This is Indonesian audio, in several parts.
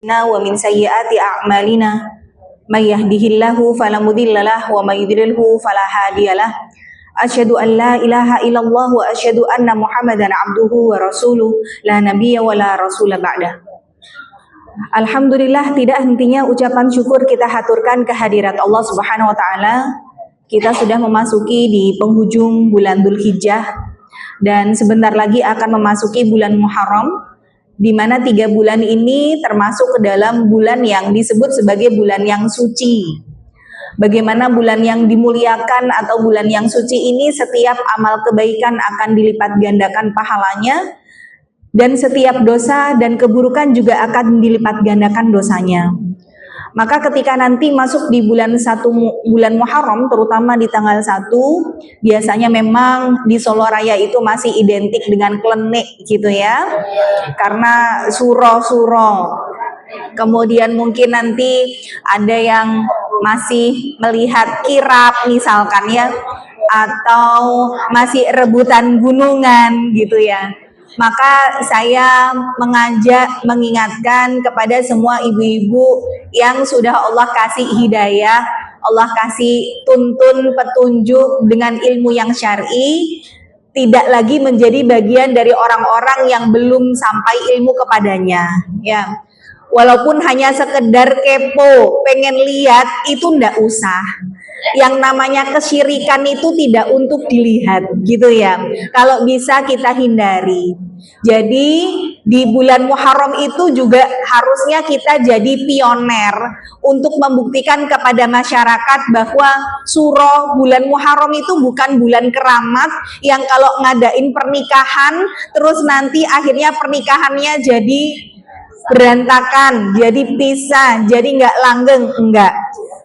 ومن سيئات أعمالنا من يهده الله فلا مضل له ومن يضلل فلا هادي له أشهد أن لا إله إلا الله وأشهد أن محمدا عبده ورسوله لا نبي ولا رسول بعده. Alhamdulillah, tidak hentinya ucapan syukur kita haturkan kehadirat Allah Subhanahu wa taala. Kita sudah memasuki di penghujung bulan Dzulhijjah dan sebentar lagi akan memasuki bulan Muharram, di mana 3 bulan ini termasuk ke dalam bulan yang disebut sebagai bulan yang suci. Bagaimana bulan yang dimuliakan atau bulan yang suci ini, setiap amal kebaikan akan dilipat gandakan pahalanya, dan setiap dosa dan keburukan juga akan dilipat gandakan dosanya. Maka ketika nanti masuk di bulan bulan Muharram, terutama di tanggal 1, biasanya memang di Solo Raya itu masih identik dengan klenik gitu ya, karena suro-suro. Kemudian mungkin nanti ada yang masih melihat kirap misalkan ya, atau masih rebutan gunungan gitu ya. Maka saya mengingatkan kepada semua ibu-ibu yang sudah Allah kasih hidayah, Allah kasih petunjuk dengan ilmu yang syar'i, tidak lagi menjadi bagian dari orang-orang yang belum sampai ilmu kepadanya ya. Walaupun hanya sekedar kepo, pengen lihat, itu ndak usah. Yang namanya kesyirikan itu tidak untuk dilihat gitu ya. Kalau bisa kita hindari. Jadi di bulan Muharram itu juga harusnya kita jadi pioner untuk membuktikan kepada masyarakat bahwa suro bulan Muharram itu bukan bulan keramat yang kalau ngadain pernikahan terus nanti akhirnya pernikahannya jadi berantakan, jadi pisah, jadi nggak langgeng, enggak.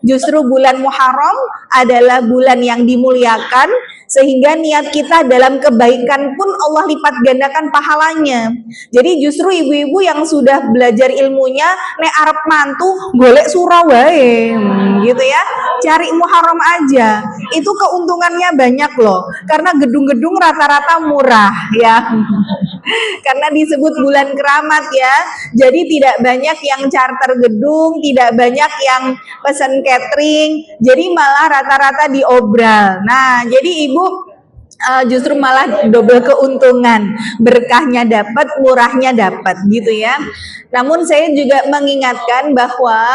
Justru bulan Muharram adalah bulan yang dimuliakan, sehingga niat kita dalam kebaikan pun Allah lipat gandakan pahalanya. Jadi justru ibu-ibu yang sudah belajar ilmunya, nek arep mantu golek surah wae, gitu ya. Cari Muharram aja. Itu keuntungannya banyak loh. Karena gedung-gedung rata-rata murah ya. Karena disebut bulan keramat ya, jadi tidak banyak yang charter gedung, tidak banyak yang pesan catering, jadi malah rata-rata diobral. Nah, jadi ibu justru malah double keuntungan, berkahnya dapat, murahnya dapat gitu ya. Namun saya juga mengingatkan bahwa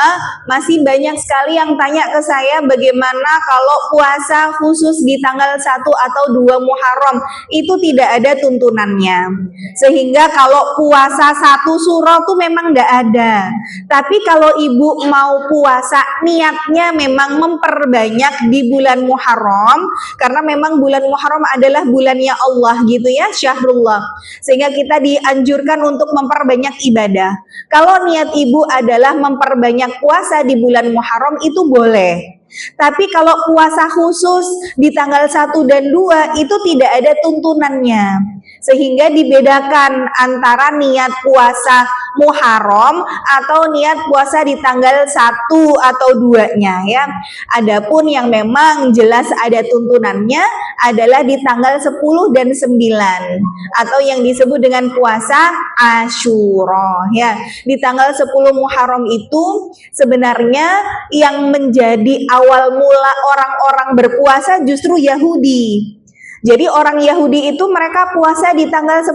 masih banyak sekali yang tanya ke saya bagaimana kalau puasa khusus di tanggal 1 atau 2 Muharram itu tidak ada tuntunannya. Sehingga kalau puasa 1 suro tuh memang enggak ada. Tapi kalau ibu mau puasa niatnya memang memperbanyak di bulan Muharram, karena memang bulan Muharram adalah bulannya Allah gitu ya, syahrullah. Sehingga kita dianjurkan untuk memperbanyak ibadah. Kalau niat ibu adalah memperbanyak puasa di bulan Muharram itu boleh. Tapi kalau puasa khusus di tanggal 1 dan 2 itu tidak ada tuntunannya. Sehingga dibedakan antara niat puasa Muharram atau niat puasa di tanggal 1 atau 2-nya ya. Adapun yang memang jelas ada tuntunannya adalah di tanggal 10 dan 9 atau yang disebut dengan puasa Asyura ya. Di tanggal 10 Muharram itu sebenarnya yang menjadi awal mula orang-orang berpuasa justru Yahudi. Jadi orang Yahudi itu mereka puasa di tanggal 10.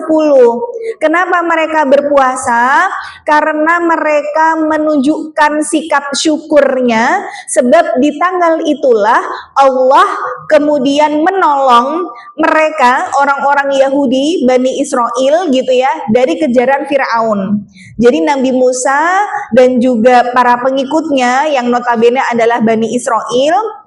Kenapa mereka berpuasa? Karena mereka menunjukkan sikap syukurnya, sebab di tanggal itulah Allah kemudian menolong mereka, orang-orang Yahudi, Bani Israel gitu ya, dari kejaran Fir'aun. Jadi Nabi Musa dan juga para pengikutnya yang notabene adalah Bani Israel,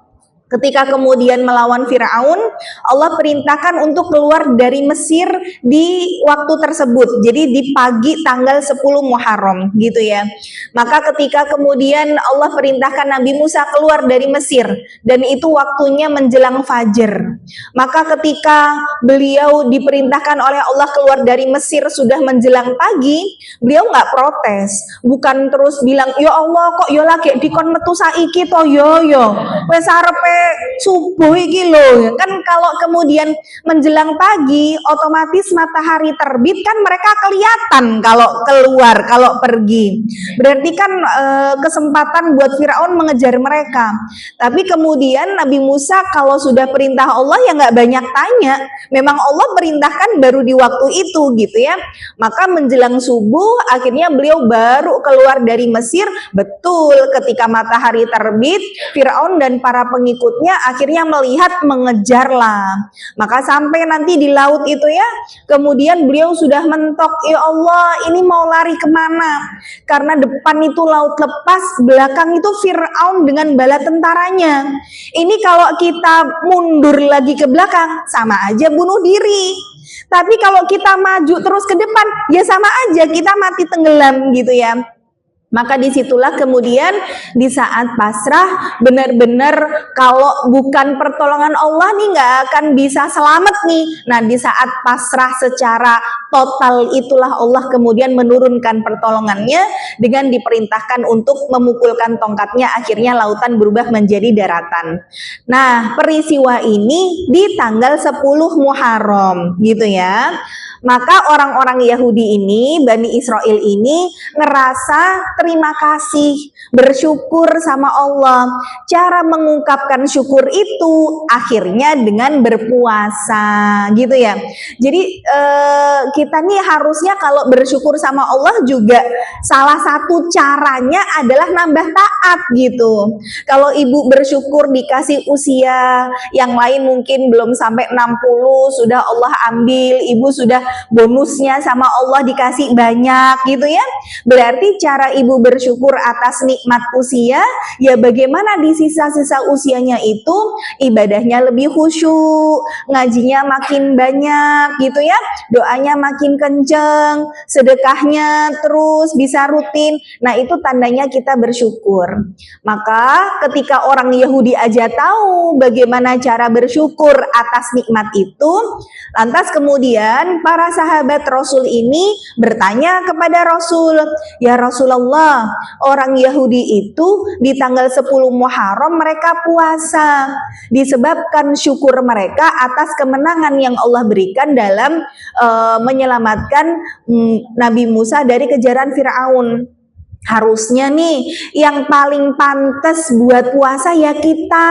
ketika kemudian melawan Fir'aun, Allah perintahkan untuk keluar dari Mesir di waktu tersebut. Jadi di pagi tanggal 10 Muharram gitu ya. Maka ketika kemudian Allah perintahkan Nabi Musa keluar dari Mesir, dan itu waktunya menjelang fajar. Maka ketika beliau diperintahkan oleh Allah keluar dari Mesir sudah menjelang pagi, beliau nggak protes. Bukan terus bilang, ya Allah kok yo lagi dikon metu saiki to yo. Wes arepe subuh iki loh. Kan kalau kemudian menjelang pagi otomatis matahari terbit kan mereka kelihatan kalau keluar, kalau pergi. Berarti kan kesempatan buat Firaun mengejar mereka. Tapi kemudian Nabi Musa kalau sudah perintah Allah ya nggak banyak tanya. Memang Allah perintahkan baru di waktu itu gitu ya. Maka menjelang subuh akhirnya beliau baru keluar dari Mesir. Betul, ketika matahari terbit, Firaun dan para pengikutnya akhirnya melihat, mengejarlah. Maka sampai nanti di laut itu ya, kemudian beliau sudah mentok, ya Allah ini mau lari kemana? Karena depan itu laut lepas, belakang itu Firaun dengan bala tentaranya. Ini kalau kita mundur lagi ke belakang, sama aja bunuh diri. Tapi kalau kita maju terus ke depan, ya sama aja kita mati tenggelam gitu ya. Maka disitulah kemudian di saat pasrah benar-benar kalau bukan pertolongan Allah nih nggak akan bisa selamat nih. Nah di saat pasrah secara total itulah Allah kemudian menurunkan pertolongannya dengan diperintahkan untuk memukulkan tongkatnya, akhirnya lautan berubah menjadi daratan. Nah peristiwa ini di tanggal 10 Muharram gitu ya. Maka orang-orang Yahudi ini, Bani Israel ini ngerasa terima kasih, bersyukur sama Allah. Cara mengungkapkan syukur itu akhirnya dengan berpuasa gitu ya. Jadi kita nih harusnya kalau bersyukur sama Allah juga salah satu caranya adalah nambah taat gitu. Kalau ibu bersyukur dikasih usia yang lain mungkin belum sampai 60 sudah Allah ambil, ibu sudah bonusnya sama Allah dikasih banyak gitu ya. Berarti cara ibu bersyukur atas nikmat usia ya bagaimana di sisa-sisa usianya itu ibadahnya lebih khusyuk, ngajinya makin banyak gitu ya, doanya makin kenceng, sedekahnya terus bisa rutin. Nah itu tandanya kita bersyukur. Maka ketika orang Yahudi aja tahu bagaimana cara bersyukur atas nikmat itu, lantas kemudian para sahabat Rasul ini bertanya kepada Rasul, ya Rasulullah, orang Yahudi itu di tanggal 10 Muharram mereka puasa disebabkan syukur mereka atas kemenangan yang Allah berikan dalam menyelamatkan Nabi Musa dari kejaran Firaun. Harusnya nih yang paling pantas buat puasa ya kita,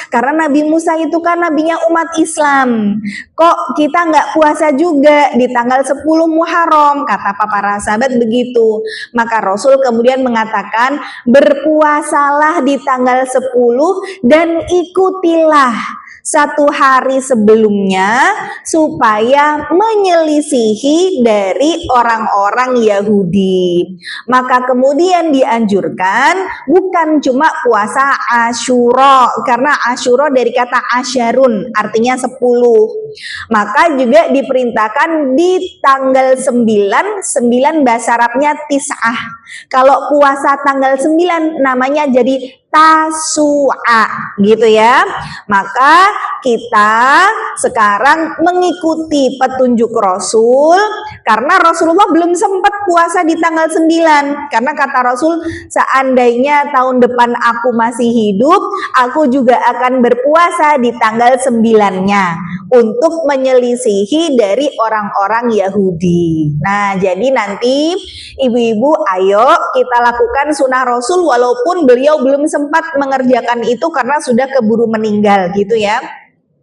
karena Nabi Musa itu kan nabinya umat Islam. Kok kita nggak puasa juga di tanggal 10 Muharram, kata para sahabat begitu. Maka Rasul kemudian mengatakan, berpuasalah di tanggal 10 dan ikutilah satu hari sebelumnya supaya menyelisihi dari orang-orang Yahudi. Maka kemudian dianjurkan bukan cuma puasa Asyura, karena Asyura dari kata asyarun artinya 10. Maka juga diperintahkan di tanggal 9 bahasa Arabnya tis'ah. Kalau puasa tanggal 9 namanya jadi Tasu'a gitu ya. Maka kita sekarang mengikuti petunjuk Rasul, karena Rasulullah belum sempat puasa di tanggal 9. Karena kata Rasul, seandainya tahun depan aku masih hidup, aku juga akan berpuasa di tanggal 9-nya untuk menyelisihi dari orang-orang Yahudi. Nah, jadi nanti ibu-ibu ayo kita lakukan sunnah Rasul walaupun beliau belum sempat mengerjakan itu karena sudah keburu meninggal gitu ya.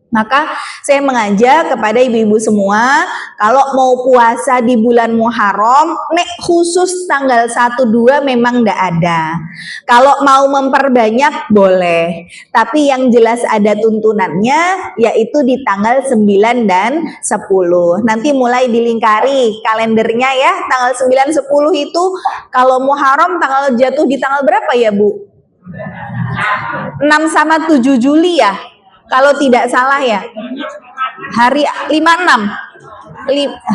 Maka saya mengajak kepada ibu-ibu semua, kalau mau puasa di bulan Muharram, khusus tanggal 1-2 memang tidak ada. Kalau mau memperbanyak boleh, tapi yang jelas ada tuntunannya yaitu di tanggal 9 dan 10. Nanti mulai dilingkari kalendernya ya, tanggal 9, 10 itu kalau Muharram tanggal jatuh di tanggal berapa ya Bu? 6 sama 7 Juli ya? Kalau tidak salah ya, hari 56,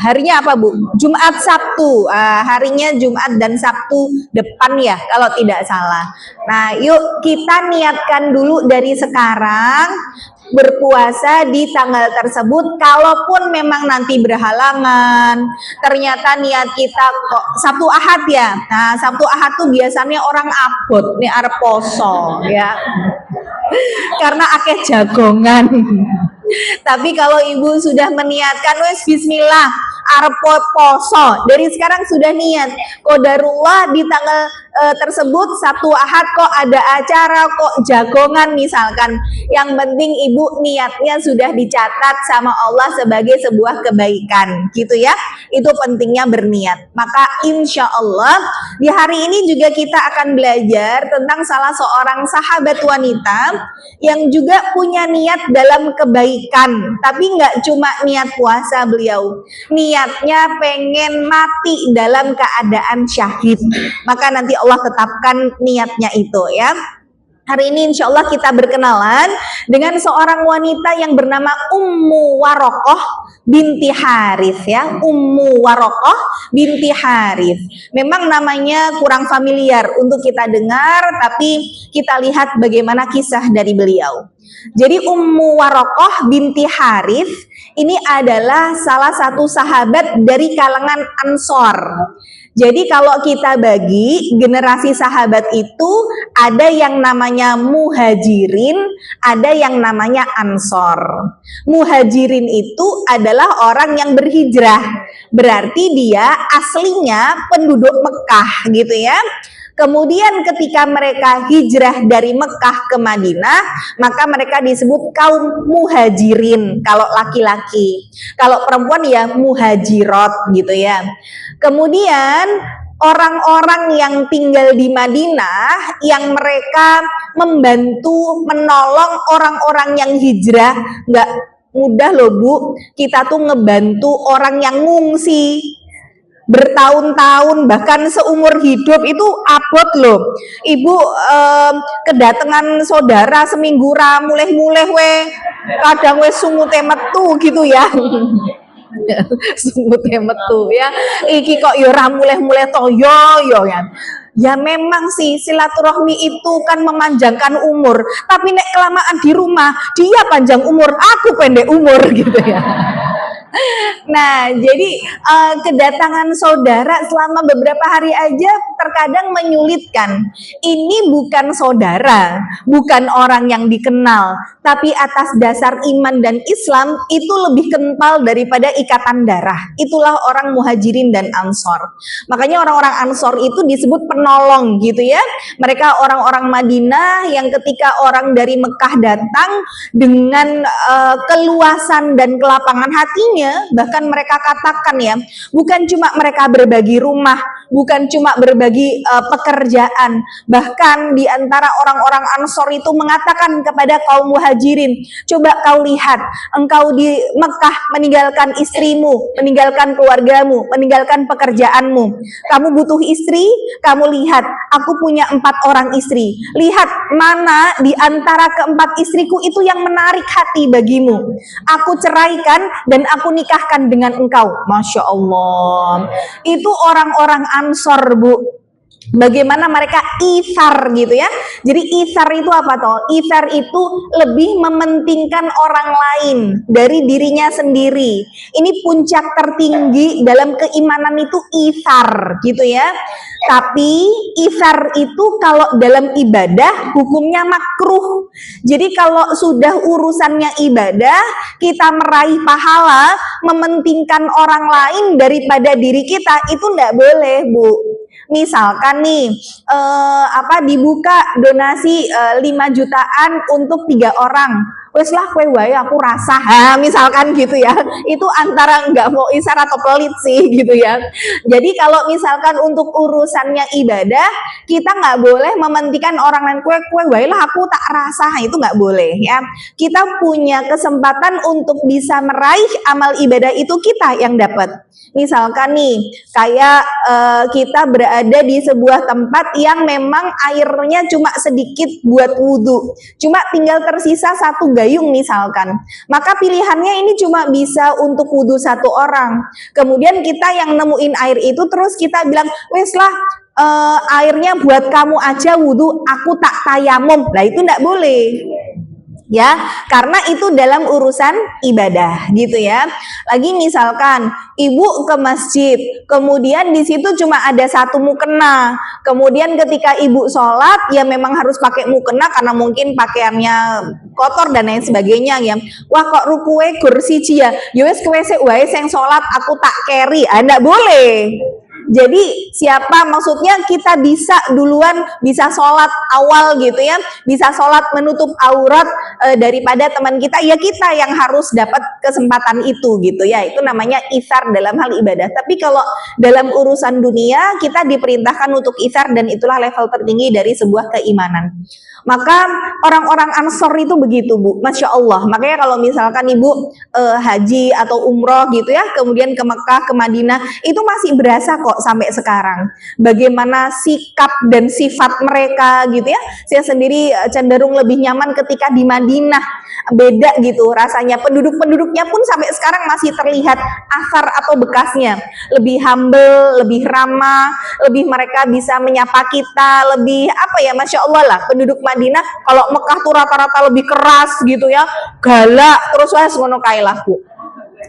harinya apa Bu? Jumat Sabtu, harinya Jumat dan Sabtu depan ya kalau tidak salah. Nah yuk kita niatkan dulu dari sekarang berpuasa di tanggal tersebut. Kalaupun memang nanti berhalangan, ternyata niat kita kok Sabtu Ahad ya. Nah Sabtu Ahad tuh biasanya orang abot nih arep poso ya. karena akeh jagongan. Tapi kalau ibu sudah meniatkan, wes bismillah, arep poso, dari sekarang sudah niat. Qadarullah di tanggal tersebut Sabtu Ahad kok ada acara, kok jagongan misalkan. Yang penting ibu niatnya sudah dicatat sama Allah sebagai sebuah kebaikan, gitu ya. Itu pentingnya berniat. Maka insya Allah di hari ini juga kita akan belajar tentang salah seorang sahabat wanita yang juga punya niat dalam kebaikan, tapi nggak cuma niat puasa beliau, niatnya pengen mati dalam keadaan syahid. Maka nanti Allah tetapkan niatnya itu ya. Hari ini insya Allah kita berkenalan dengan seorang wanita yang bernama Ummu Warokoh binti Harith ya. Ummu Warokoh binti Harith. Memang namanya kurang familiar untuk kita dengar, tapi kita lihat bagaimana kisah dari beliau. Jadi Ummu Warokoh binti Harith ini adalah salah satu sahabat dari kalangan Ansor. Jadi kalau kita bagi generasi sahabat itu ada yang namanya muhajirin, ada yang namanya ansor. Muhajirin itu adalah orang yang berhijrah, berarti dia aslinya penduduk Mekah gitu ya. Kemudian ketika mereka hijrah dari Mekah ke Madinah, maka mereka disebut kaum muhajirin kalau laki-laki. Kalau perempuan ya muhajirot gitu ya. Kemudian orang-orang yang tinggal di Madinah yang mereka membantu menolong orang-orang yang hijrah, nggak mudah loh Bu, kita tuh ngebantu orang yang ngungsi bertahun-tahun bahkan seumur hidup itu abot loh. Ibu kedatangan saudara seminggu ra muleh-muleh we, kadang we sungute metu gitu ya. Sungute metu ya. Iki kok yo ra muleh-muleh to yo ya. Ya memang sih silaturahmi itu kan memanjangkan umur, tapi nek kelamaan di rumah dia panjang umur, aku pendek umur gitu ya. Nah, jadi kedatangan saudara selama beberapa hari aja terkadang menyulitkan. Ini bukan saudara, bukan orang yang dikenal, tapi atas dasar iman dan Islam itu lebih kental daripada ikatan darah. Itulah orang muhajirin dan ansor. Makanya orang-orang ansor itu disebut penolong gitu ya. Mereka orang-orang Madinah yang ketika orang dari Mekah datang dengan keluasan dan kelapangan hatinya, bahkan mereka katakan ya, bukan cuma mereka berbagi rumah, bukan cuma berbagi pekerjaan, bahkan di antara orang-orang Ansor itu mengatakan kepada kaum muhajirin, coba kau lihat, engkau di Mekah meninggalkan istrimu, meninggalkan keluargamu, meninggalkan pekerjaanmu, kamu butuh istri, kamu lihat, aku punya 4 orang istri, lihat mana di antara keempat istriku itu yang menarik hati bagimu, aku ceraikan dan aku nikahkan dengan engkau. Masya Allah, itu orang-orang Ansor Bu. Bagaimana mereka ithar gitu ya. Jadi ithar itu apa toh? Ithar itu lebih mementingkan orang lain dari dirinya sendiri. Ini puncak tertinggi dalam keimanan itu ithar gitu ya. Tapi ithar itu kalau dalam ibadah hukumnya makruh. Jadi kalau sudah urusannya ibadah, kita meraih pahala, mementingkan orang lain daripada diri kita, itu enggak boleh Bu. Misalkan nih dibuka donasi 5 jutaan untuk 3 orang, wes lah kue wae aku rasa, misalkan gitu ya, itu antara nggak mau isar atau pelit sih gitu ya. Jadi kalau misalkan untuk urusannya ibadah, kita nggak boleh mementingkan orang lain, kue wae lah aku tak rasa, itu nggak boleh ya. Kita punya kesempatan untuk bisa meraih amal ibadah itu kita yang dapat. Misalkan nih, kayak kita berada di sebuah tempat yang memang airnya cuma sedikit buat wudhu, cuma tinggal tersisa 1 gayung misalkan, maka pilihannya ini cuma bisa untuk wudhu 1 orang. Kemudian kita yang nemuin air itu terus kita bilang, wes lah airnya buat kamu aja wudhu, aku tak tayamum. Nah itu enggak boleh. ya, karena itu dalam urusan ibadah gitu ya. Lagi misalkan ibu ke masjid, kemudian di situ cuma ada satu mukena, kemudian ketika ibu sholat ya memang harus pakai mukena karena mungkin pakaiannya kotor dan lain sebagainya ya. Wah kok rukue kursi ya, yowes kwese wae sing sholat aku tak carry, nggak boleh. Jadi siapa maksudnya kita bisa duluan bisa sholat awal gitu ya, bisa sholat menutup aurat daripada teman kita, ya kita yang harus dapat kesempatan itu gitu ya. Itu namanya itsar dalam hal ibadah. Tapi kalau dalam urusan dunia kita diperintahkan untuk itsar dan itulah level tertinggi dari sebuah keimanan. Maka orang-orang Ansor itu begitu Bu, Masya Allah. Makanya kalau misalkan ibu haji atau umroh gitu ya, kemudian ke Mekah, ke Madinah, itu masih berasa kok sampai sekarang. Bagaimana sikap dan sifat mereka gitu ya. Saya sendiri cenderung lebih nyaman ketika di Madinah. Beda gitu rasanya, penduduk-penduduknya pun sampai sekarang masih terlihat asar atau bekasnya. Lebih humble, lebih ramah, lebih mereka bisa menyapa kita, lebih apa ya, Masya Allah lah penduduk Madinah. Kalau Mekah tuh rata-rata lebih keras gitu ya, galak, terus wes ngono kae lah Bu.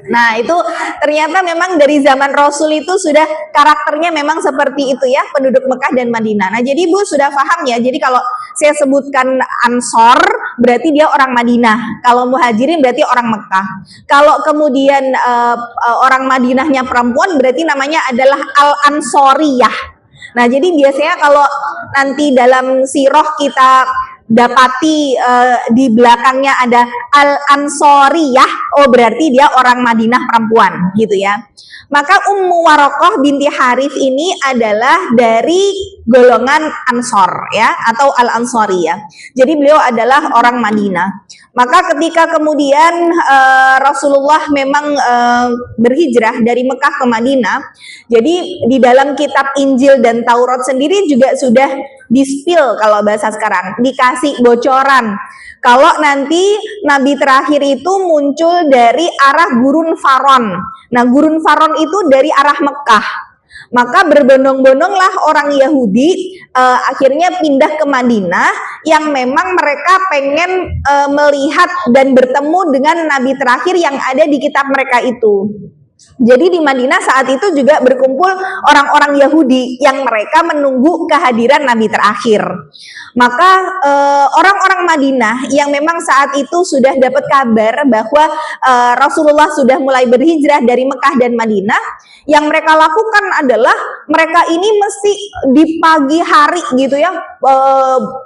Nah itu ternyata memang dari zaman Rasul itu sudah karakternya memang seperti itu ya, penduduk Mekah dan Madinah. Nah jadi Bu sudah paham ya, jadi kalau saya sebutkan Ansor berarti dia orang Madinah, kalau Muhajirin berarti orang Mekah. Kalau kemudian orang Madinahnya perempuan berarti namanya adalah Al-Ansoriyah. Nah jadi biasanya kalau nanti dalam sirah kita dapati di belakangnya ada Al-Ansoriyah, oh berarti dia orang Madinah perempuan gitu ya. Maka Ummu Warokoh binti Harith ini adalah dari golongan Ansor ya, atau Al-Ansoriyah. Jadi beliau adalah orang Madinah. Maka ketika kemudian Rasulullah memang berhijrah dari Mekah ke Madinah, jadi di dalam kitab Injil dan Taurat sendiri juga sudah di-spill kalau bahasa sekarang, dikasih bocoran. Kalau nanti Nabi terakhir itu muncul dari arah Gurun Faron. Nah, Gurun Faron itu dari arah Mekah. Maka berbondong-bondonglah orang Yahudi akhirnya pindah ke Madinah yang memang mereka pengen melihat dan bertemu dengan Nabi terakhir yang ada di kitab mereka itu. Jadi di Madinah saat itu juga berkumpul orang-orang Yahudi yang mereka menunggu kehadiran Nabi terakhir. Maka orang-orang Madinah yang memang saat itu sudah dapat kabar bahwa Rasulullah sudah mulai berhijrah dari Mekah dan Madinah, yang mereka lakukan adalah mereka ini mesti di pagi hari gitu ya,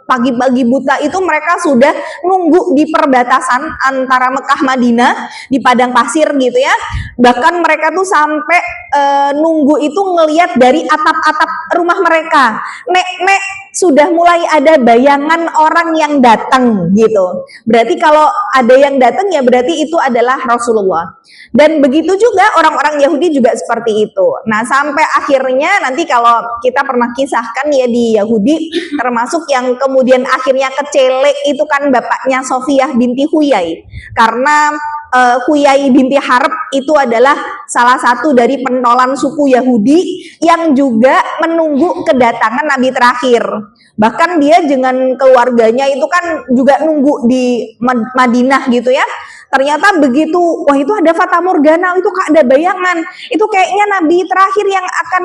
pagi-pagi buta itu mereka sudah nunggu di perbatasan antara Mekah Madinah di padang pasir gitu ya. Bahkan mereka tuh sampai nunggu itu ngelihat dari atap-atap rumah mereka. Nek sudah mulai ada bayangan orang yang datang gitu. Berarti kalau ada yang datang ya berarti itu adalah Rasulullah. Dan begitu juga orang-orang Yahudi juga seperti itu. Nah sampai akhirnya nanti kalau kita pernah kisahkan ya di Yahudi, termasuk yang kemudian akhirnya kecelek itu kan bapaknya Sofiyah binti Huyai. Karena Huyai binti Harb itu adalah salah satu dari pentolan suku Yahudi yang juga menunggu kedatangan Nabi terakhir. Bahkan dia dengan keluarganya itu kan juga nunggu di Madinah gitu ya. Ternyata begitu, wah itu ada fata morgana, itu ada bayangan, itu kayaknya Nabi terakhir yang akan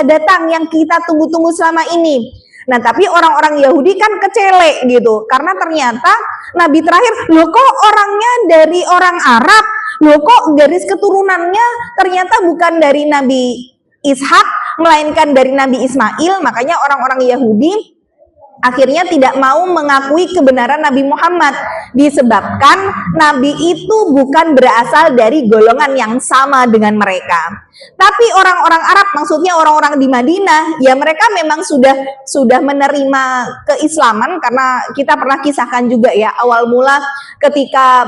datang, yang kita tunggu-tunggu selama ini. Nah tapi orang-orang Yahudi kan kecelek gitu, karena ternyata Nabi terakhir, loh kok orangnya dari orang Arab, loh kok garis keturunannya ternyata bukan dari Nabi Ishak, melainkan dari Nabi Ismail. Makanya orang-orang Yahudi akhirnya tidak mau mengakui kebenaran Nabi Muhammad, disebabkan Nabi itu bukan berasal dari golongan yang sama dengan mereka. Tapi orang-orang Arab, maksudnya orang-orang di Madinah, ya mereka memang sudah menerima keislaman, karena kita pernah kisahkan juga ya awal mula ketika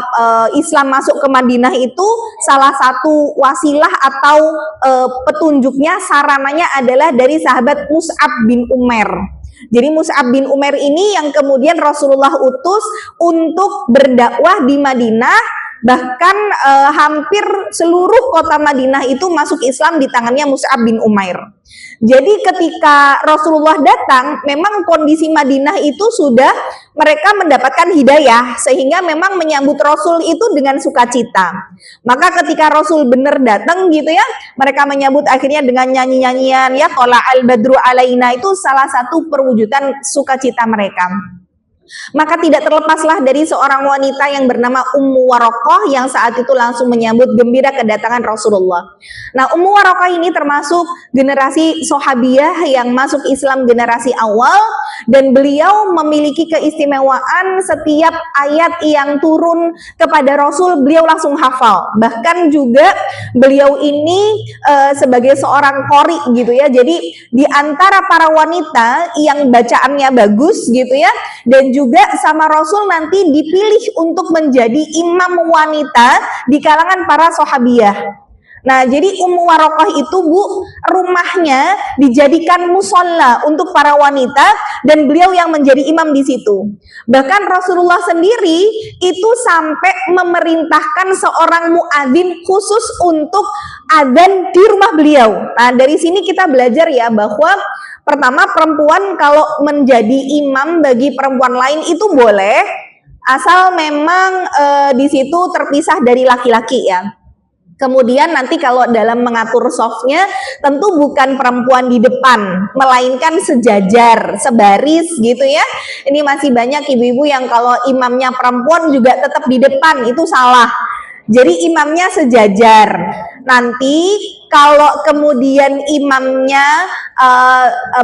Islam masuk ke Madinah itu salah satu wasilah atau petunjuknya, sarananya adalah dari sahabat Mus'ab bin Umair. Jadi Mus'ab bin Umair ini yang kemudian Rasulullah utus untuk berdakwah di Madinah, bahkan hampir seluruh kota Madinah itu masuk Islam di tangannya Mus'ab bin Umair. Jadi ketika Rasulullah datang, memang kondisi Madinah itu sudah mereka mendapatkan hidayah, sehingga memang menyambut Rasul itu dengan sukacita. Maka ketika Rasul benar datang gitu ya, mereka menyambut akhirnya dengan nyanyi-nyanyian ya, Tola al-badru alaina, itu salah satu perwujudan sukacita mereka. Maka tidak terlepaslah dari seorang wanita yang bernama Ummu Warokoh yang saat itu langsung menyambut gembira kedatangan Rasulullah. Nah, Ummu Warokoh ini termasuk generasi Sahabiyah yang masuk Islam generasi awal, dan beliau memiliki keistimewaan setiap ayat yang turun kepada Rasul beliau langsung hafal. Bahkan juga beliau ini sebagai seorang qori gitu ya. Jadi di antara para wanita yang bacaannya bagus gitu ya, dan juga sama Rasul nanti dipilih untuk menjadi imam wanita di kalangan para sahabiyah. Nah, jadi Ummu Warokoh itu Bu, rumahnya dijadikan musola untuk para wanita dan beliau yang menjadi imam di situ. Bahkan Rasulullah sendiri itu sampai memerintahkan seorang muadzin khusus untuk adzan di rumah beliau. Nah, dari sini kita belajar ya bahwa pertama, perempuan kalau menjadi imam bagi perempuan lain itu boleh, asal memang di situ terpisah dari laki-laki ya. Kemudian nanti kalau dalam mengatur softnya tentu bukan perempuan di depan, melainkan sejajar, sebaris gitu ya. Ini masih banyak ibu-ibu yang kalau imamnya perempuan juga tetap di depan, itu salah. Jadi imamnya sejajar. Nanti kalau kemudian imamnya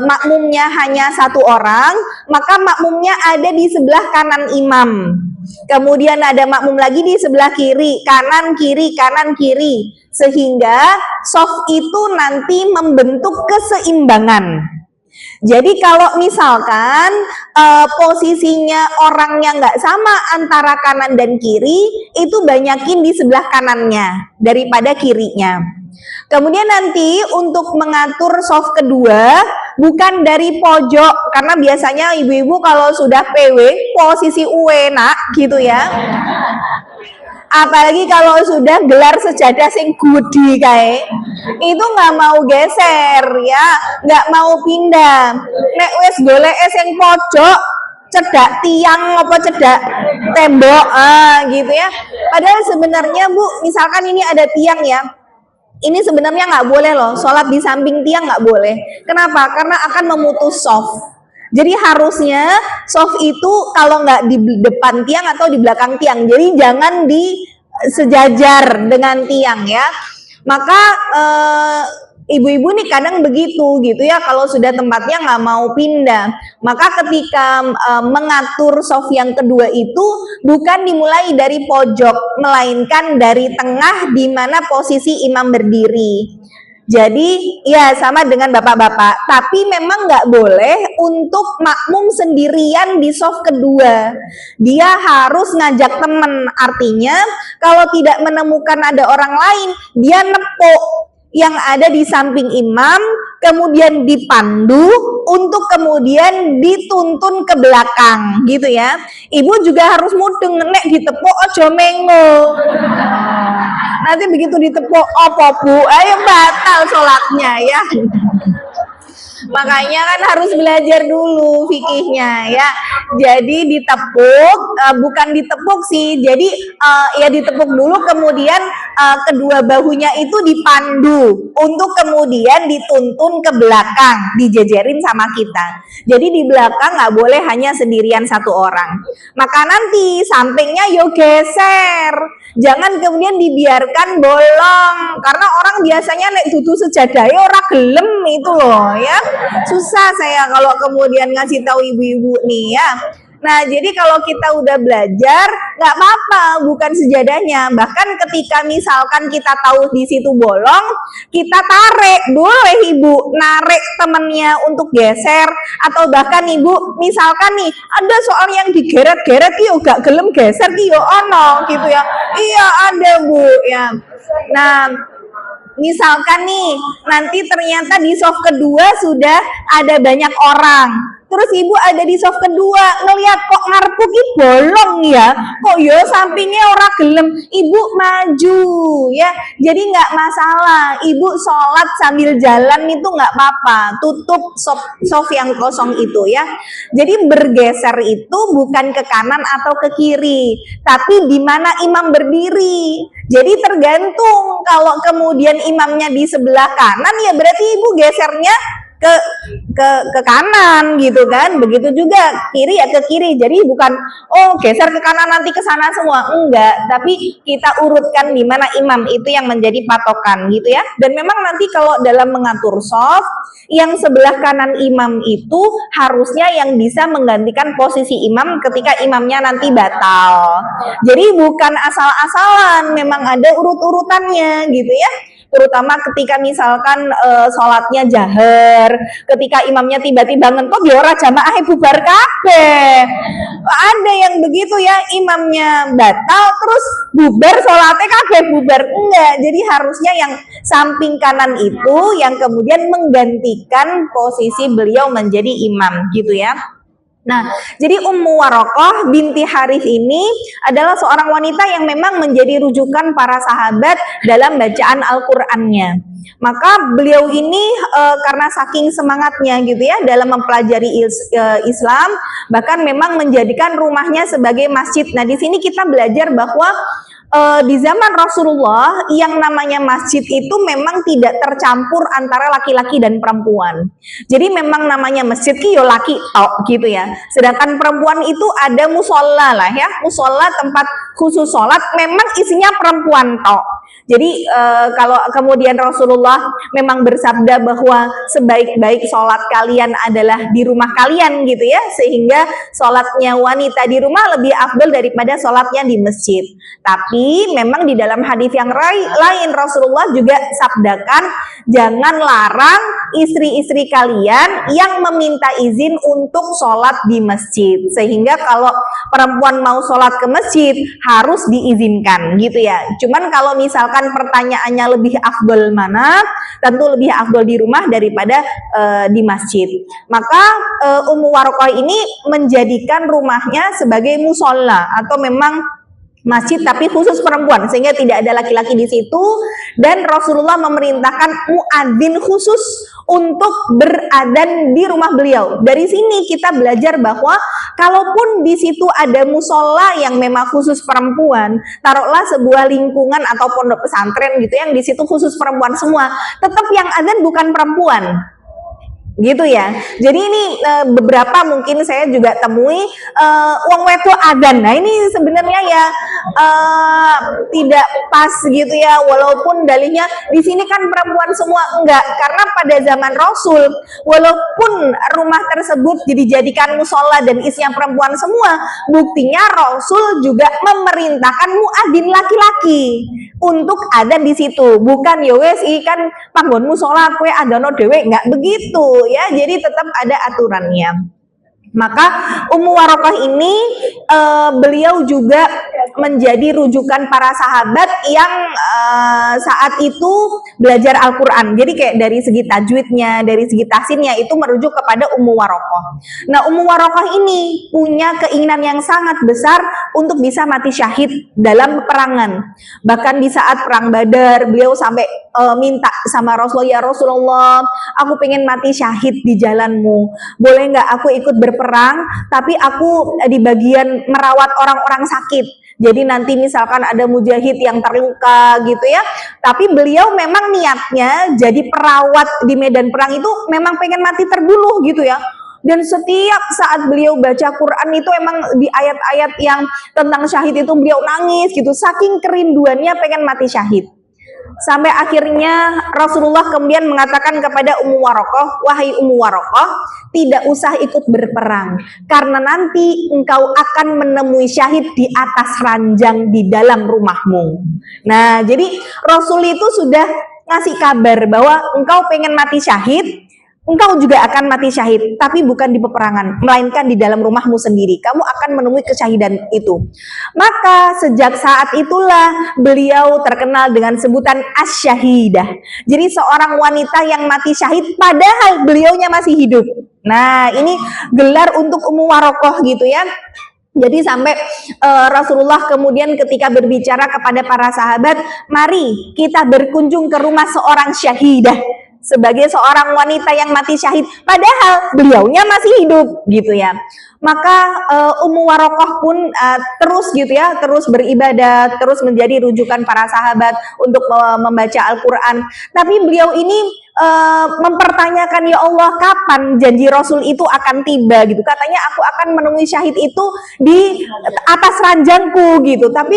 makmumnya hanya satu orang, maka makmumnya ada di sebelah kanan imam. Kemudian ada makmum lagi di sebelah kiri, kanan kiri, kanan kiri, sehingga soft itu nanti membentuk keseimbangan. Jadi kalau misalkan posisinya orangnya nggak sama antara kanan dan kiri, itu banyakin di sebelah kanannya daripada kirinya. Kemudian nanti untuk mengatur soft kedua, bukan dari pojok, karena biasanya ibu-ibu kalau sudah PW, posisi UE nak gitu ya. Apalagi kalau sudah gelar sejadah sing gudi kae, itu nggak mau geser ya, nggak mau pindah. Nek wis golek sing pojok, cedak tiang apa cedak tembok gitu ya. Padahal sebenarnya Bu, misalkan ini ada tiang ya, ini sebenarnya nggak boleh loh, sholat di samping tiang nggak boleh. Kenapa? Karena akan memutus soft. Jadi harusnya soft itu kalau nggak di depan tiang atau di belakang tiang. Jadi jangan di sejajar dengan tiang ya. Maka ibu-ibu nih kadang begitu gitu ya, kalau sudah tempatnya nggak mau pindah. Maka ketika mengatur soft yang kedua itu bukan dimulai dari pojok, melainkan dari tengah di mana posisi imam berdiri. Jadi ya sama dengan bapak-bapak, tapi memang nggak boleh untuk makmum sendirian di soft kedua. Dia harus ngajak temen, artinya kalau tidak menemukan ada orang lain, dia nepuk yang ada di samping imam, kemudian dipandu untuk kemudian dituntun ke belakang gitu ya. Ibu juga harus mudeng, nek ditepuk ojo mengo. Nanti begitu ditepuk apa Bu, ayo batal sholatnya ya. Makanya kan harus belajar dulu fikihnya ya. Jadi ditepuk, bukan ditepuk sih. Jadi ya ditepuk dulu, kemudian kedua bahunya itu dipandu untuk kemudian dituntun ke belakang, dijejerin sama kita. Jadi di belakang nggak boleh hanya sendirian satu orang. Maka nanti sampingnya yo geser. Jangan kemudian dibiarkan bolong, karena orang biasanya nek dudu sejadah ora gelem itu loh ya. Susah saya kalau kemudian ngasih tahu ibu-ibu nih ya. Nah, jadi kalau kita udah belajar, nggak apa-apa, bukan sejadahnya. Bahkan ketika misalkan kita tahu di situ bolong, kita tarik, boleh ibu narik temennya untuk geser, atau bahkan ibu misalkan nih ada soal yang digeret-geret, iyo gak gelem geser, iyo ono gitu ya. Iya ada Bu ya. Nah, misalkan nih nanti ternyata di soft kedua sudah ada banyak orang, terus ibu ada di soft kedua, ngelihat kok ngarepku ki bolong ya, kok yo sampingnya ora gelem, ibu maju ya. Jadi nggak masalah, ibu sholat sambil jalan itu nggak apa-apa, tutup soft yang kosong itu ya. Jadi bergeser itu bukan ke kanan atau ke kiri, tapi di mana imam berdiri. Jadi tergantung, kalau kemudian imamnya di sebelah kanan ya berarti ibu gesernya ke kanan gitu kan. Begitu juga kiri ya ke kiri. Jadi bukan oh geser ke kanan nanti ke sana semua, enggak, tapi kita urutkan di mana imam itu yang menjadi patokan gitu ya. Dan memang nanti kalau dalam mengatur shaf, yang sebelah kanan imam itu harusnya yang bisa menggantikan posisi imam ketika imamnya nanti batal. Jadi bukan asal-asalan, memang ada urut-urutannya gitu ya. Terutama ketika misalkan sholatnya jahar, ketika imamnya tiba-tiba ngentot ya ora jamaah bubar kabeh. Ada yang begitu ya, imamnya batal terus bubar sholatnya kabeh bubar, enggak. Jadi harusnya yang samping kanan itu yang kemudian menggantikan posisi beliau menjadi imam gitu ya. Nah, jadi Ummu Warokoh binti Harith ini adalah seorang wanita yang memang menjadi rujukan para sahabat dalam bacaan Al-Qur'annya. Maka beliau ini karena saking semangatnya gitu ya dalam mempelajari Islam, bahkan memang menjadikan rumahnya sebagai masjid. Nah, di sini kita belajar bahwa di zaman Rasulullah yang namanya masjid itu memang tidak tercampur antara laki-laki dan perempuan. Jadi memang namanya masjid ki yo laki tok gitu ya. Sedangkan perempuan itu ada musola lah ya, musola tempat khusus sholat memang isinya perempuan tok. Jadi kalau kemudian Rasulullah memang bersabda bahwa sebaik-baik sholat kalian adalah di rumah kalian gitu ya, sehingga sholatnya wanita di rumah lebih afdol daripada sholatnya di masjid. Tapi memang di dalam hadis yang lain Rasulullah juga sabdakan jangan larang istri-istri kalian yang meminta izin untuk sholat di masjid, sehingga kalau perempuan mau sholat ke masjid harus diizinkan gitu ya. Cuman kalau misalkan pertanyaannya lebih afdol mana, tentu lebih afdol di rumah daripada di masjid. Maka Ummu Warokoh ini menjadikan rumahnya sebagai musola atau memang masjid tapi khusus perempuan, sehingga tidak ada laki-laki di situ. Dan Rasulullah memerintahkan muadzin khusus untuk beradan di rumah beliau. Dari sini kita belajar bahwa kalaupun di situ ada musola yang memang khusus perempuan, taruhlah sebuah lingkungan atau pondok pesantren gitu yang di situ khusus perempuan semua, tetap yang adzan bukan perempuan. Gitu ya. Jadi ini beberapa mungkin saya juga temui wong wedok adzan. Nah, ini sebenarnya ya tidak pas gitu ya, walaupun dalihnya di sini kan perempuan semua, enggak, karena pada zaman Rasul walaupun rumah tersebut dijadikan musola dan isinya perempuan semua, buktinya Rasul juga memerintahkan muadzin laki-laki untuk ada di situ, bukan ya wes ikan panggon musola kue adano dewe, enggak begitu ya. Jadi tetap ada aturannya. Maka Ummu Warokoh ini beliau juga menjadi rujukan para sahabat yang saat itu belajar Al-Quran. Jadi kayak dari segi tajwidnya, dari segi tahsinnya itu merujuk kepada Ummu Warokoh. Nah, Ummu Warokoh ini punya keinginan yang sangat besar untuk bisa mati syahid dalam peperangan. Bahkan di saat perang Badar beliau sampai minta sama Rasulullah, ya Rasulullah, aku pengen mati syahid di jalanmu, boleh nggak aku ikut berperang tapi aku di bagian merawat orang-orang sakit. Jadi nanti misalkan ada mujahid yang terluka gitu ya, tapi beliau memang niatnya jadi perawat di medan perang itu memang pengen mati terbunuh gitu ya. Dan setiap saat beliau baca Quran itu emang di ayat-ayat yang tentang syahid itu beliau nangis gitu, saking kerinduannya pengen mati syahid. Sampai akhirnya Rasulullah kemudian mengatakan kepada Ummu Warokoh, wahai Ummu Warokoh, tidak usah ikut berperang, karena nanti engkau akan menemui syahid di atas ranjang di dalam rumahmu. Nah, jadi Rasul itu sudah ngasih kabar bahwa engkau pengen mati syahid, engkau juga akan mati syahid, tapi bukan di peperangan, melainkan di dalam rumahmu sendiri. Kamu akan menemui kesyahidan itu. Maka sejak saat itulah beliau terkenal dengan sebutan Asy-Syahidah. Jadi seorang wanita yang mati syahid padahal beliaunya masih hidup. Nah, ini gelar untuk Ummu Warokoh gitu ya. Jadi sampai Rasulullah kemudian ketika berbicara kepada para sahabat, mari kita berkunjung ke rumah seorang syahidah, sebagai seorang wanita yang mati syahid, padahal beliaunya masih hidup gitu ya. Maka Ummu Warokoh pun terus gitu ya, terus beribadah, terus menjadi rujukan para sahabat untuk membaca Al-Quran. Tapi beliau ini mempertanyakan, ya Allah, kapan janji Rasul itu akan tiba gitu. Katanya aku akan menemui syahid itu di atas ranjangku gitu. Tapi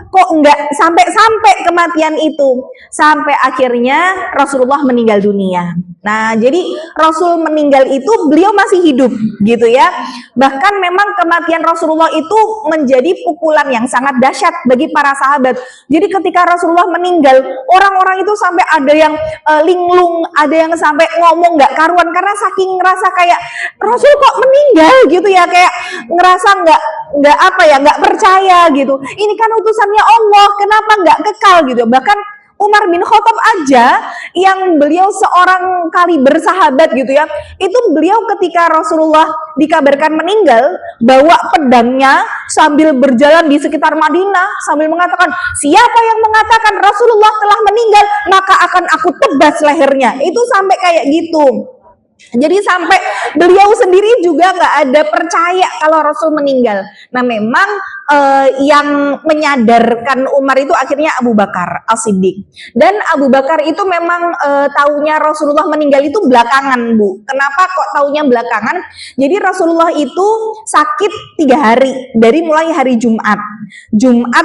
kok enggak sampai kematian itu. Sampai akhirnya Rasulullah meninggal dunia. Nah, jadi Rasul meninggal itu beliau masih hidup gitu ya. Bahkan memang kematian Rasulullah itu menjadi pukulan yang sangat dahsyat bagi para sahabat. Jadi ketika Rasulullah meninggal, orang-orang itu sampai ada yang linglung, ada yang sampai ngomong nggak karuan karena saking ngerasa kayak Rasul kok meninggal gitu ya, kayak ngerasa nggak percaya gitu. Ini kan utusannya Allah, kenapa nggak kekal gitu. Bahkan Umar bin Khattab aja yang beliau seorang kali bersahabat gitu ya, itu beliau ketika Rasulullah dikabarkan meninggal bawa pedangnya sambil berjalan di sekitar Madinah sambil mengatakan, siapa yang mengatakan Rasulullah telah meninggal maka akan aku tebas lehernya. Itu sampai kayak gitu. Jadi sampai beliau sendiri juga nggak ada percaya kalau Rasul meninggal. Nah, memang yang menyadarkan Umar itu akhirnya Abu Bakar As-Siddiq. Dan Abu Bakar itu memang taunya Rasulullah meninggal itu belakangan, Bu. Kenapa kok taunya belakangan? Jadi Rasulullah itu sakit 3 hari, dari mulai hari Jumat,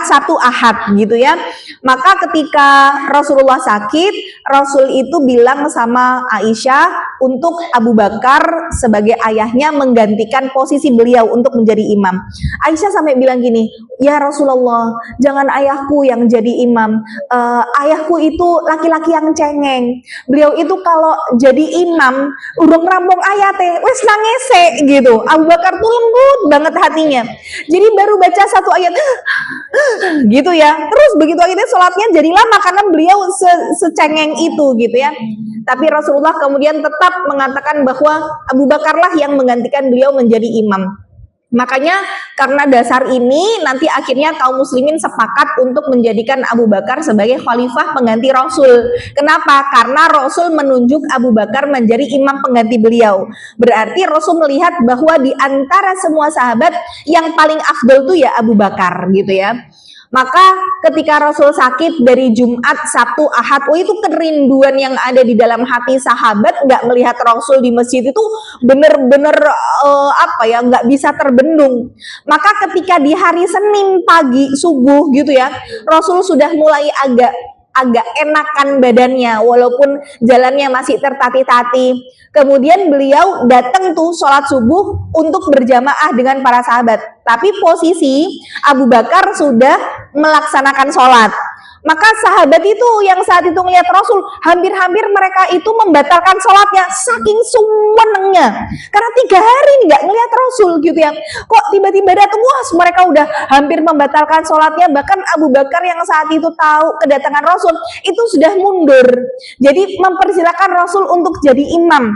Sabtu, Ahad gitu ya. Maka ketika Rasulullah sakit, Rasul itu bilang sama Aisyah untuk Abu Bakar sebagai ayahnya menggantikan posisi beliau untuk menjadi imam. Aisyah sampai bilang gini, ya Rasulullah, jangan ayahku yang jadi imam. Ayahku itu laki-laki yang cengeng. Beliau itu kalau jadi imam, urung rampung ayate, wes nangese gitu. Abu Bakar tuh lembut banget hatinya. Jadi baru baca satu ayat, gitu ya. Terus begitu akhirnya sholatnya jadi lama karena beliau secengeng itu gitu ya. Tapi Rasulullah kemudian tetap mengatakan bahwa Abu Bakarlah yang menggantikan beliau menjadi imam. Makanya karena dasar ini nanti akhirnya kaum muslimin sepakat untuk menjadikan Abu Bakar sebagai khalifah pengganti Rasul. Kenapa? Karena Rasul menunjuk Abu Bakar menjadi imam pengganti beliau. Berarti Rasul melihat bahwa di antara semua sahabat yang paling afdol itu ya Abu Bakar gitu ya. Maka ketika Rasul sakit dari Jumat, Sabtu, Ahad, itu kerinduan yang ada di dalam hati sahabat nggak melihat Rasul di masjid itu bener-bener nggak bisa terbendung. Maka ketika di hari Senin pagi subuh gitu ya, Rasul sudah mulai agak enakan badannya walaupun jalannya masih tertati-tati. Kemudian beliau datang tuh sholat subuh untuk berjamaah dengan para sahabat. Tapi posisi Abu Bakar sudah melaksanakan sholat. Maka sahabat itu yang saat itu melihat Rasul, hampir-hampir mereka itu membatalkan sholatnya saking sumenengnya. Karena 3 hari nggak ngelihat Rasul gitu ya. Kok tiba-tiba datang, wah mereka udah hampir membatalkan sholatnya. Bahkan Abu Bakar yang saat itu tahu kedatangan Rasul itu sudah mundur. Jadi mempersilahkan Rasul untuk jadi imam.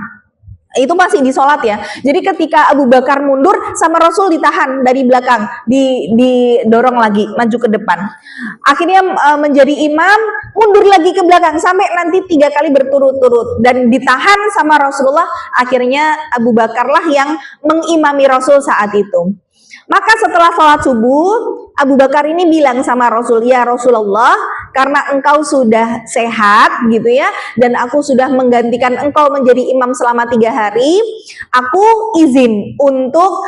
Itu masih di sholat ya. Jadi ketika Abu Bakar mundur, sama Rasul ditahan dari belakang, didorong lagi maju ke depan. Akhirnya menjadi imam, mundur lagi ke belakang sampai nanti 3 kali berturut-turut dan ditahan sama Rasulullah. Akhirnya Abu Bakarlah yang mengimami Rasul saat itu. Maka setelah sholat subuh, Abu Bakar ini bilang sama Rasul, ya Rasulullah, karena engkau sudah sehat gitu ya, dan aku sudah menggantikan engkau menjadi imam selama 3 hari, aku izin untuk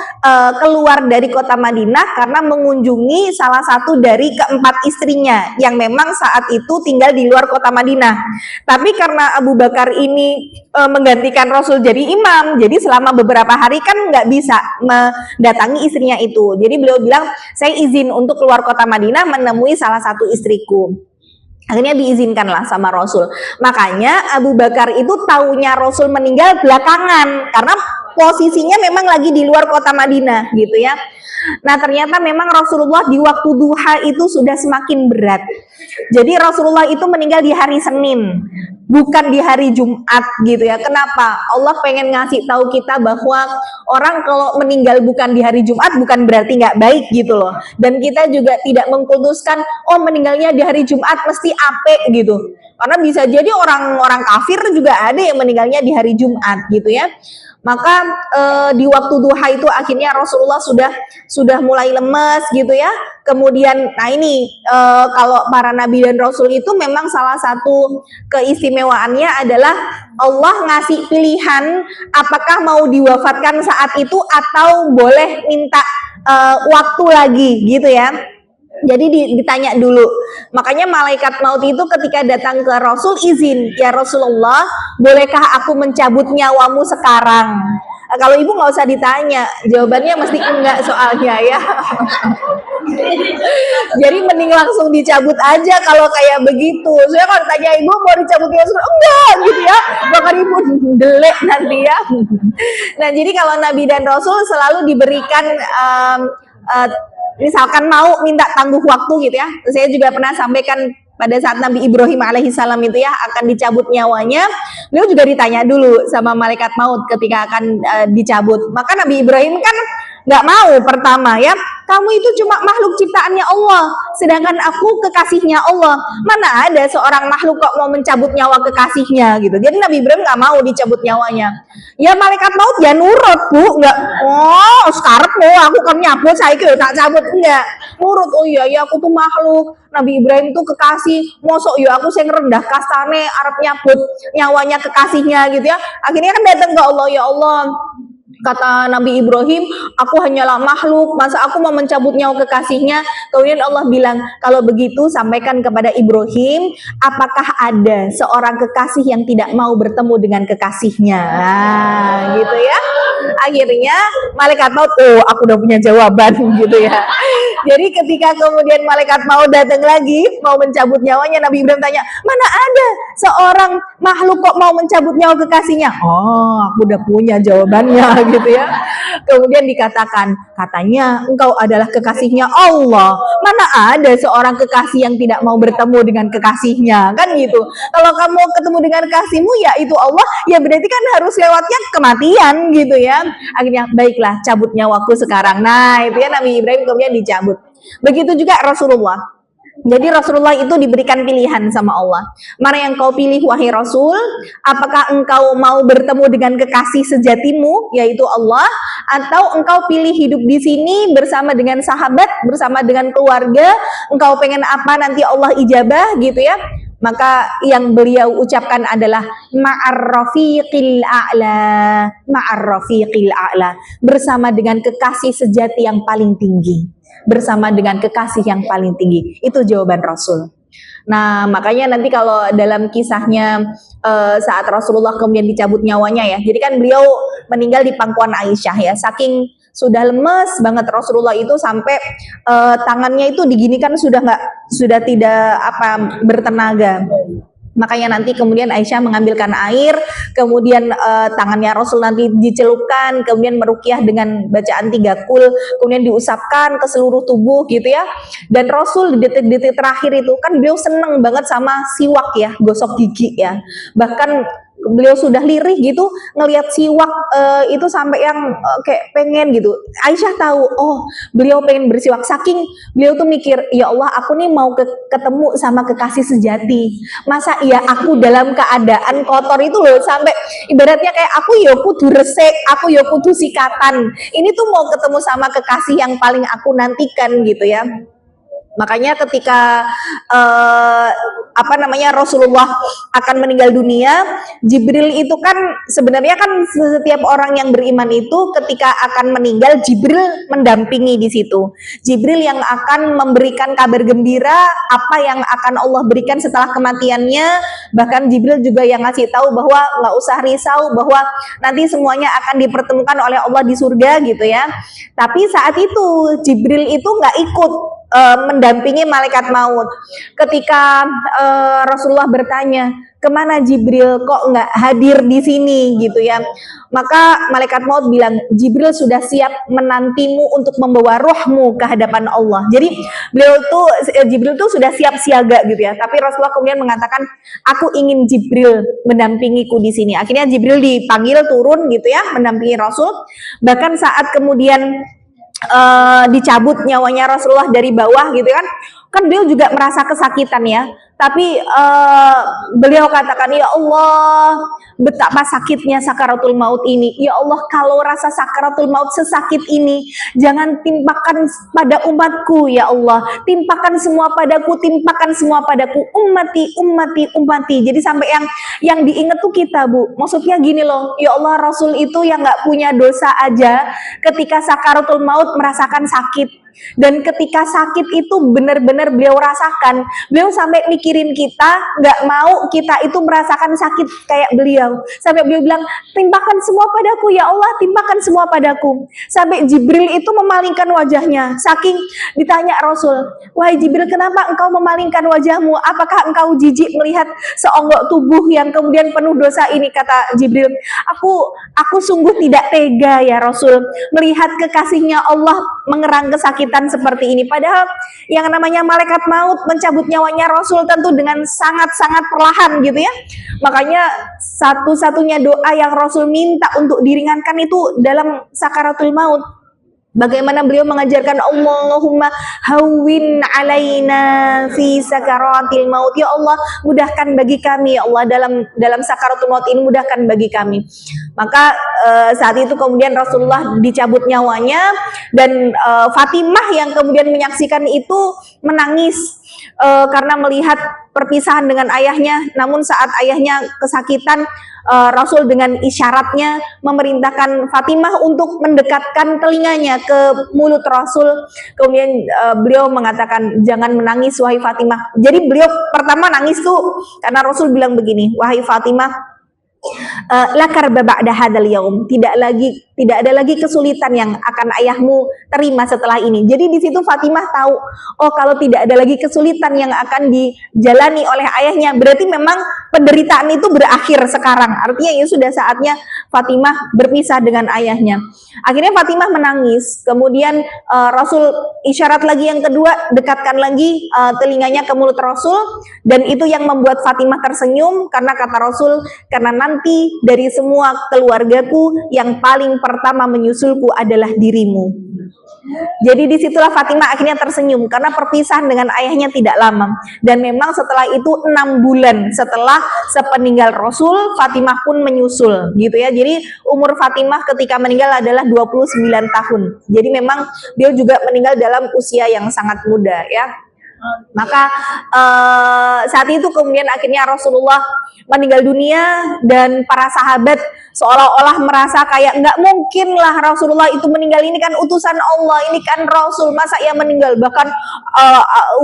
keluar dari kota Madinah karena mengunjungi salah satu dari keempat istrinya yang memang saat itu tinggal di luar kota Madinah. Tapi karena Abu Bakar ini menggantikan Rasul jadi imam, jadi selama beberapa hari kan nggak bisa mendatangi istrinya itu. Jadi beliau bilang, saya izin untuk keluar kota Madinah menemui salah satu istriku. Akhirnya diizinkanlah sama Rasul. Makanya Abu Bakar itu taunya Rasul meninggal belakangan karena posisinya memang lagi di luar kota Madinah gitu ya. Nah, ternyata memang Rasulullah di waktu duha itu sudah semakin berat. Jadi Rasulullah itu meninggal di hari Senin. bukan di hari Jumat gitu ya. Kenapa? Allah pengen ngasih tahu kita bahwa orang kalau meninggal bukan di hari Jumat bukan berarti nggak baik gitu loh. Dan kita juga tidak mengkultuskan oh meninggalnya di hari Jumat mesti apik gitu. Karena bisa jadi orang-orang kafir juga ada yang meninggalnya di hari Jumat gitu ya. Maka di waktu duha itu akhirnya Rasulullah sudah mulai lemes gitu ya. Kemudian nah ini kalau para nabi dan rasul itu memang salah satu keistimewaannya adalah Allah ngasih pilihan apakah mau diwafatkan saat itu atau boleh minta waktu lagi gitu ya. Jadi ditanya dulu. Makanya malaikat maut itu ketika datang ke Rasul izin, ya Rasulullah, bolehkah aku mencabut nyawamu sekarang? Kalau ibu nggak usah ditanya, jawabannya mesti enggak soalnya ya. Jadi mending langsung dicabut aja kalau kayak begitu. Saya kalau tanya ibu mau dicabut enggak gitu ya, bahkan ibu delek nanti ya. Nah jadi kalau Nabi dan Rasul selalu diberikan misalkan mau minta tangguh waktu gitu ya. Saya juga pernah sampaikan pada saat Nabi Ibrahim alaihissalam itu ya akan dicabut nyawanya, beliau juga ditanya dulu sama malaikat maut ketika akan dicabut. Maka Nabi Ibrahim kan nggak mau pertama ya, kamu itu cuma makhluk ciptaannya Allah, sedangkan aku kekasihnya Allah. Mana ada seorang makhluk kok mau mencabut nyawa kekasihnya gitu. Jadi Nabi Ibrahim nggak mau dicabut nyawanya. Ya malaikat maut ya nurut bu, nggak oh sekarang mau aku kan nyabut saya tak cabut enggak, nurut. Oh iya ya aku tuh makhluk. Nabi Ibrahim tuh kekasih, mosok ya aku sing rendah kastane arep nyabut nyawanya kekasihnya gitu ya. Akhirnya kan datang ke Allah, ya Allah, kata Nabi Ibrahim, aku hanyalah makhluk, masa aku mau mencabut nyawa kekasihnya? Kemudian Allah bilang, kalau begitu sampaikan kepada Ibrahim, apakah ada seorang kekasih yang tidak mau bertemu dengan kekasihnya? Nah, gitu ya. Akhirnya malaikat maut, oh aku udah punya jawaban gitu ya. Jadi ketika kemudian malaikat maut datang lagi mau mencabut nyawanya, Nabi Ibrahim tanya, mana ada seorang makhluk kok mau mencabut nyawa kekasihnya? Oh aku udah punya jawabannya gitu ya. Kemudian dikatakan, katanya engkau adalah kekasihnya Allah, mana ada seorang kekasih yang tidak mau bertemu dengan kekasihnya, kan gitu. Kalau kamu ketemu dengan kekasihmu ya itu Allah, ya berarti kan harus lewatnya kematian gitu ya. Akhirnya baiklah cabut nyawaku sekarang. Nah itu ya Nabi Ibrahim kemudian dicabut. Begitu juga Rasulullah. Jadi Rasulullah itu diberikan pilihan sama Allah. Mana yang kau pilih wahai Rasul? Apakah engkau mau bertemu dengan kekasih sejatimu yaitu Allah, atau engkau pilih hidup di sini bersama dengan sahabat, bersama dengan keluarga? Engkau pengen apa nanti Allah ijabah gitu ya? Maka yang beliau ucapkan adalah ma'ar rafiqil a'la, ma'ar rafiqil a'la, bersama dengan kekasih sejati yang paling tinggi, bersama dengan kekasih yang paling tinggi. Itu jawaban Rasul. Nah makanya nanti kalau dalam kisahnya saat Rasulullah kemudian dicabut nyawanya ya, jadi kan beliau meninggal di pangkuan Aisyah ya, saking sudah lemes banget Rasulullah itu sampai tangannya itu diginikan sudah tidak bertenaga. Makanya nanti kemudian Aisyah mengambilkan air, kemudian tangannya Rasul nanti dicelupkan, kemudian meruqyah dengan bacaan 3 kul, kemudian diusapkan ke seluruh tubuh gitu ya. Dan Rasul di detik-detik terakhir itu kan beliau seneng banget sama siwak ya, gosok gigi ya. Bahkan beliau sudah lirih gitu ngelihat siwak itu sampai yang kayak pengen gitu. Aisyah tahu, oh beliau pengen bersiwak, saking beliau tuh mikir, ya Allah aku nih mau ketemu sama kekasih sejati, masa ya aku dalam keadaan kotor itu loh, sampai ibaratnya kayak aku ya kudu resik, aku ya kudu sikatan, ini tuh mau ketemu sama kekasih yang paling aku nantikan gitu ya. Makanya ketika Rasulullah akan meninggal dunia, Jibril itu kan sebenarnya kan setiap orang yang beriman itu ketika akan meninggal Jibril mendampingi di situ. Jibril yang akan memberikan kabar gembira apa yang akan Allah berikan setelah kematiannya. Bahkan Jibril juga yang ngasih tahu bahwa nggak usah risau bahwa nanti semuanya akan dipertemukan oleh Allah di surga gitu ya. Tapi saat itu Jibril itu nggak ikut. mendampingi malaikat maut. Ketika Rasulullah bertanya, kemana Jibril, kok nggak hadir di sini gitu ya, maka malaikat maut bilang, Jibril sudah siap menantimu untuk membawa rohmu ke hadapan Allah. Jadi Jibril tuh sudah siap siaga gitu ya. Tapi Rasulullah kemudian mengatakan, aku ingin Jibril mendampingiku di sini. Akhirnya Jibril dipanggil turun gitu ya, mendampingi Rasul. Bahkan saat kemudian dicabut nyawanya Rasulullah dari bawah gitu kan beliau juga merasa kesakitan ya, tapi beliau katakan, ya Allah, betapa sakitnya sakaratul maut ini. Ya Allah, kalau rasa sakaratul maut sesakit ini, jangan timpakan pada umatku ya Allah, timpakan semua padaku, timpakan semua padaku, ummati, ummati, ummati. Jadi sampai yang diingat tuh kita, Bu. Maksudnya gini loh, ya Allah, Rasul itu yang nggak punya dosa aja ketika sakaratul maut merasakan sakit. Dan ketika sakit itu benar-benar beliau rasakan, beliau sampai mikirin kita, nggak mau kita itu merasakan sakit kayak beliau. Sampai beliau bilang, timpakan semua padaku ya Allah, timpakan semua padaku. Sampai Jibril itu memalingkan wajahnya. Saking ditanya Rasul, wahai Jibril, kenapa engkau memalingkan wajahmu? Apakah engkau jijik melihat seonggok tubuh yang kemudian penuh dosa ini? Kata Jibril, aku sungguh tidak tega ya Rasul, melihat kekasihnya Allah mengerang kesakitan seperti ini. Padahal yang namanya malaikat maut mencabut nyawanya Rasul tentu dengan sangat-sangat perlahan gitu ya. Makanya satu-satunya doa yang Rasul minta untuk diringankan itu dalam sakaratul maut. Bagaimana beliau mengajarkan, Allahumma hawwin alaina fi sakaratil maut. Ya Allah, mudahkan bagi kami ya Allah dalam sakaratul maut ini, mudahkan bagi kami. Maka saat itu kemudian Rasulullah dicabut nyawanya, dan Fatimah yang kemudian menyaksikan itu menangis karena melihat perpisahan dengan ayahnya. Namun saat ayahnya kesakitan, Rasul dengan isyaratnya memerintahkan Fatimah untuk mendekatkan telinganya ke mulut Rasul. Kemudian beliau mengatakan, jangan menangis wahai Fatimah. Jadi beliau pertama nangis tuh karena Rasul bilang begini, wahai Fatimah, la karba ba'da hadzal yaum, tidak ada lagi kesulitan yang akan ayahmu terima setelah ini. Jadi di situ Fatimah tahu, oh kalau tidak ada lagi kesulitan yang akan dijalani oleh ayahnya, berarti memang penderitaan itu berakhir sekarang. Artinya ya sudah saatnya Fatimah berpisah dengan ayahnya. Akhirnya Fatimah menangis. Kemudian Rasul isyarat lagi yang kedua, dekatkan lagi telinganya ke mulut Rasul, dan itu yang membuat Fatimah tersenyum karena kata Rasul, karena nanti dari semua keluargaku yang paling pertama menyusulku adalah dirimu. Jadi disitulah Fatimah akhirnya tersenyum karena perpisahan dengan ayahnya tidak lama. Dan memang setelah itu 6 bulan setelah sepeninggal Rasul, Fatimah pun menyusul gitu ya. Jadi umur Fatimah ketika meninggal adalah 29 tahun. Jadi memang dia juga meninggal dalam usia yang sangat muda ya. Maka saat itu kemudian akhirnya Rasulullah meninggal dunia, dan para sahabat seolah-olah merasa kayak nggak mungkin lah Rasulullah itu meninggal, ini kan utusan Allah, ini kan Rasul, masa ia meninggal. Bahkan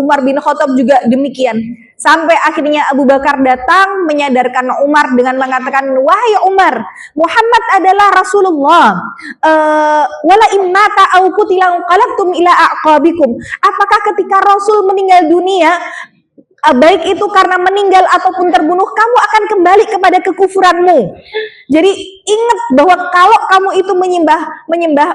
Umar bin Khattab juga demikian. Sampai akhirnya Abu Bakar datang menyadarkan Umar dengan mengatakan, wahai Umar, Muhammad adalah Rasulullah. Wala immata au qutila qalabtum ila aqabikum. Apakah ketika Rasul meninggal dunia, baik itu karena meninggal ataupun terbunuh, kamu akan kembali kepada kekufuranmu? Jadi ingat bahwa kalau kamu itu menyembah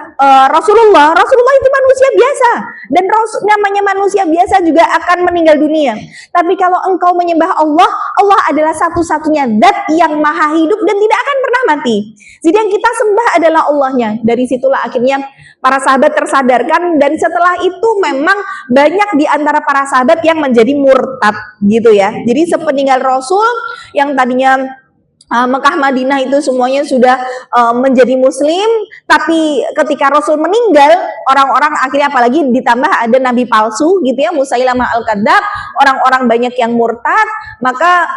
Rasulullah itu manusia biasa, dan namanya manusia biasa juga akan meninggal dunia. Tapi kalau engkau menyembah Allah, Allah adalah satu-satunya zat yang maha hidup dan tidak akan pernah mati. Jadi yang kita sembah adalah Allahnya. Dari situlah akhirnya para sahabat tersadarkan, dan setelah itu memang banyak di antara para sahabat yang menjadi murtad gitu ya. Jadi sepeninggal Rasul yang tadinya Mekah Madinah itu semuanya sudah menjadi muslim, tapi ketika Rasul meninggal, orang-orang akhirnya, apalagi ditambah ada nabi palsu gitu ya, Musailamah al-Kadzdzab, orang-orang banyak yang murtad. Maka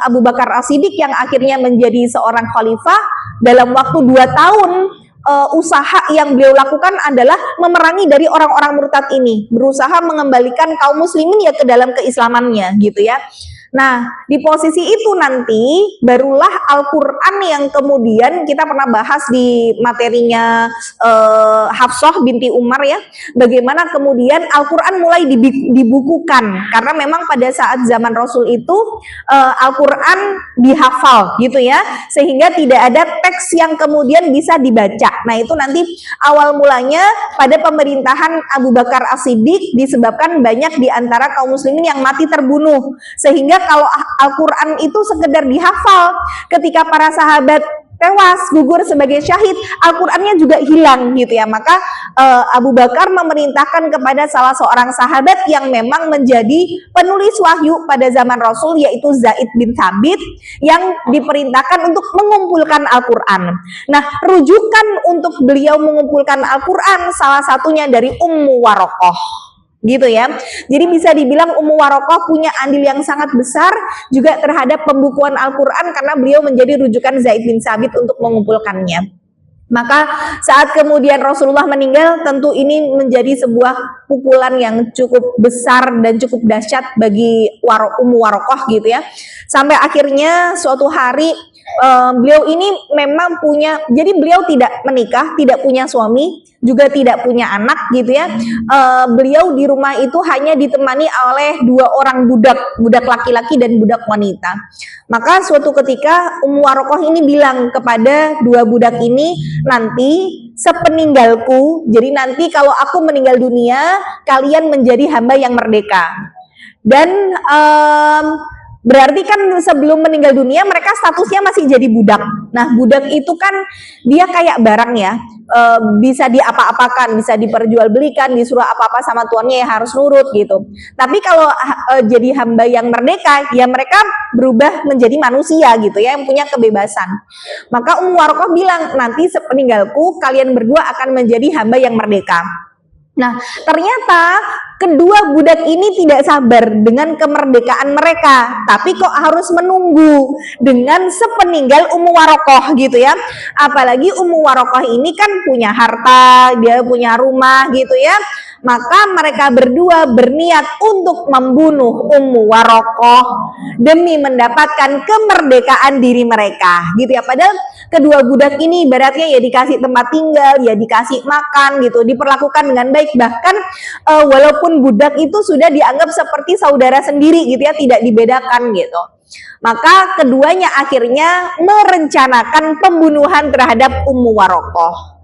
Abu Bakar As-Siddiq yang akhirnya menjadi seorang khalifah, dalam waktu 2 tahun usaha yang beliau lakukan adalah memerangi dari orang-orang murtad ini, berusaha mengembalikan kaum muslimin ya ke dalam keislamannya gitu ya. Nah, di posisi itu nanti barulah Al-Quran yang kemudian kita pernah bahas di materinya Hafsah binti Umar ya, bagaimana kemudian Al-Quran mulai dibukukan, karena memang pada saat zaman Rasul itu Al-Quran dihafal gitu ya, sehingga tidak ada teks yang kemudian bisa dibaca. Nah, itu nanti awal mulanya pada pemerintahan Abu Bakar As-Siddiq, disebabkan banyak di antara kaum muslimin yang mati terbunuh, sehingga kalau Al-Quran itu sekedar dihafal, ketika para sahabat tewas, gugur sebagai syahid, Al-Qurannya juga hilang gitu ya. Maka Abu Bakar memerintahkan kepada salah seorang sahabat yang memang menjadi penulis wahyu pada zaman Rasul, yaitu Zaid bin Thabit, yang diperintahkan untuk mengumpulkan Al-Quran. Nah, rujukan untuk beliau mengumpulkan Al-Quran salah satunya dari Ummu Warokoh gitu ya. Jadi bisa dibilang Ummu Warokoh punya andil yang sangat besar juga terhadap pembukuan Al-Quran, karena beliau menjadi rujukan Zaid bin Thabit untuk mengumpulkannya. Maka saat kemudian Rasulullah meninggal, tentu ini menjadi sebuah pukulan yang cukup besar dan cukup dahsyat bagi Ummu Warokoh gitu ya. Sampai akhirnya suatu hari beliau ini memang punya, jadi beliau tidak menikah, tidak punya suami, juga tidak punya anak gitu ya. Beliau di rumah itu hanya ditemani oleh 2 orang budak laki-laki dan budak wanita. Maka suatu ketika Ummu Warokoh ini bilang kepada 2 budak ini, nanti sepeninggalku, jadi nanti kalau aku meninggal dunia, kalian menjadi hamba yang merdeka. Dan berarti kan sebelum meninggal dunia mereka statusnya masih jadi budak. Nah, budak itu kan dia kayak barang ya, bisa diapa-apakan, bisa diperjualbelikan, disuruh apa-apa sama tuannya ya harus nurut gitu. Tapi kalau jadi hamba yang merdeka, ya mereka berubah menjadi manusia gitu ya, yang punya kebebasan. Maka Ummu Warokoh bilang, nanti sepeninggalku kalian berdua akan menjadi hamba yang merdeka. Nah, ternyata kedua budak ini tidak sabar dengan kemerdekaan mereka, tapi kok harus menunggu dengan sepeninggal Ummu Warokoh gitu ya. Apalagi Ummu Warokoh ini kan punya harta, dia punya rumah gitu ya. Maka mereka berdua berniat untuk membunuh Ummu Warokoh demi mendapatkan kemerdekaan diri mereka gitu ya. Padahal kedua budak ini ibaratnya ya dikasih tempat tinggal, ya dikasih makan gitu, diperlakukan dengan baik, bahkan walaupun budak itu sudah dianggap seperti saudara sendiri gitu ya, tidak dibedakan gitu. Maka keduanya akhirnya merencanakan pembunuhan terhadap Ummu Warokoh.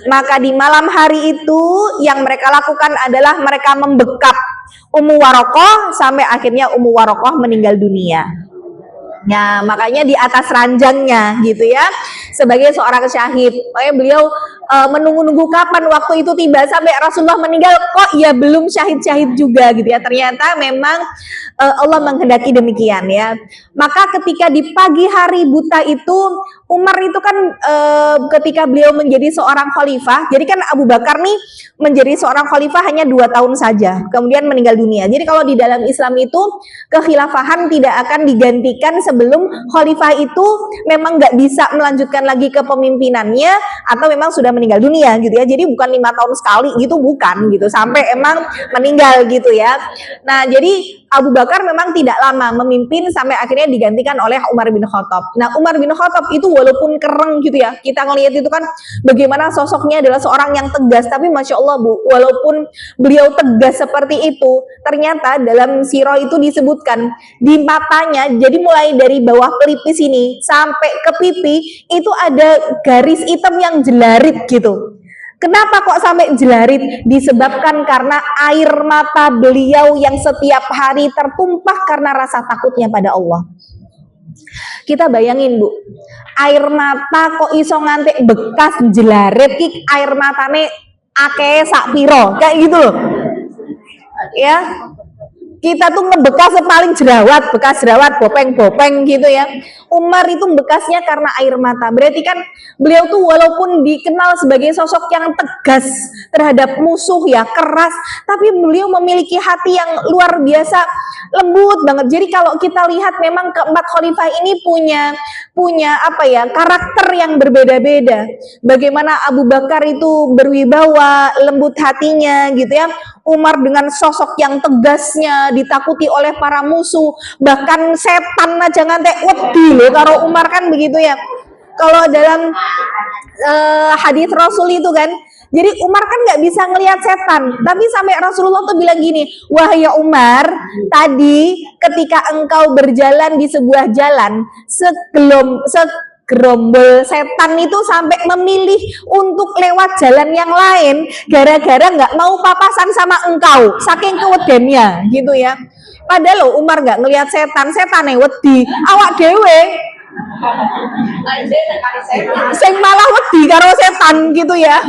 Maka di malam hari itu yang mereka lakukan adalah mereka membekap Ummu Warokoh sampai akhirnya Ummu Warokoh meninggal dunia. Nah, makanya di atas ranjangnya gitu ya, sebagai seorang syahid. Makanya beliau menunggu-nunggu kapan waktu itu tiba, sampai Rasulullah meninggal kok ya belum syahid-syahid juga gitu ya. Ternyata memang Allah menghendaki demikian ya. Maka ketika di pagi hari buta itu, Umar itu kan ketika beliau menjadi seorang khalifah, jadi kan Abu Bakar nih menjadi seorang khalifah hanya 2 tahun saja, kemudian meninggal dunia. Jadi kalau di dalam Islam itu kekhilafahan tidak akan digantikan sebelum khalifah itu memang nggak bisa melanjutkan lagi kepemimpinannya atau memang sudah meninggal dunia gitu ya. Jadi bukan 5 tahun sekali gitu, bukan gitu, sampai emang meninggal gitu ya. Nah, jadi Abu Bakar memang tidak lama memimpin sampai akhirnya digantikan oleh Umar bin Khattab. Nah, Umar bin Khattab itu walaupun kereng gitu ya, kita ngelihat itu kan bagaimana sosoknya adalah seorang yang tegas, tapi Masya Allah Bu, walaupun beliau tegas seperti itu, ternyata dalam sirah itu disebutkan di matanya, jadi mulai dari bawah pelipis ini sampai ke pipi itu ada garis hitam yang jelarit gitu. Kenapa kok sampai jelarit? Disebabkan karena air mata beliau yang setiap hari tertumpah karena rasa takutnya pada Allah. Kita bayangin Bu, air mata kok iso ngantek bekas jelarit, air matane akeh sak piro, kayak gitu loh. Ya, kita tuh ngebekas paling jerawat, bekas jerawat, bopeng-bopeng gitu ya. Umar itu bekasnya karena air mata. Berarti kan beliau tuh walaupun dikenal sebagai sosok yang tegas terhadap musuh ya, keras, tapi beliau memiliki hati yang luar biasa lembut banget. Jadi kalau kita lihat memang keempat khalifah ini punya apa ya, karakter yang berbeda-beda. Bagaimana Abu Bakar itu berwibawa, lembut hatinya gitu ya. Umar dengan sosok yang tegasnya ditakuti oleh para musuh, bahkan setan aja ngantek wedi loh karo Umar kan begitu ya. Kalau dalam hadis Rasul itu kan, jadi Umar kan nggak bisa ngelihat setan, tapi sampai Rasulullah tuh bilang gini, wahai Umar, tadi ketika engkau berjalan di sebuah jalan, segerombol setan itu sampai memilih untuk lewat jalan yang lain, gara-gara nggak mau papasan sama engkau, saking kewedennya, gitu ya. Padahal loh Umar nggak ngelihat setan, setannya wedi, awak dewe sing malah wedi karo setan gitu ya.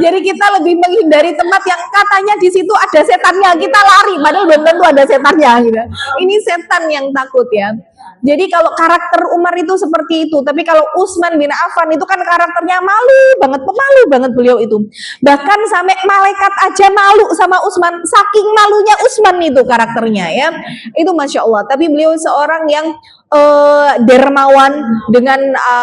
Jadi kita lebih menghindari tempat yang katanya di situ ada setannya, kita lari padahal belum tentu ada setannya gitu. Ini setan yang takut ya. Jadi kalau karakter Umar itu seperti itu, tapi kalau Utsman bin Affan itu kan karakternya malu banget, pemalu banget beliau itu. Bahkan sampai malaikat aja malu sama Utsman, saking malunya Utsman itu karakternya ya. Itu Masya Allah. Tapi beliau seorang yang dermawan dengan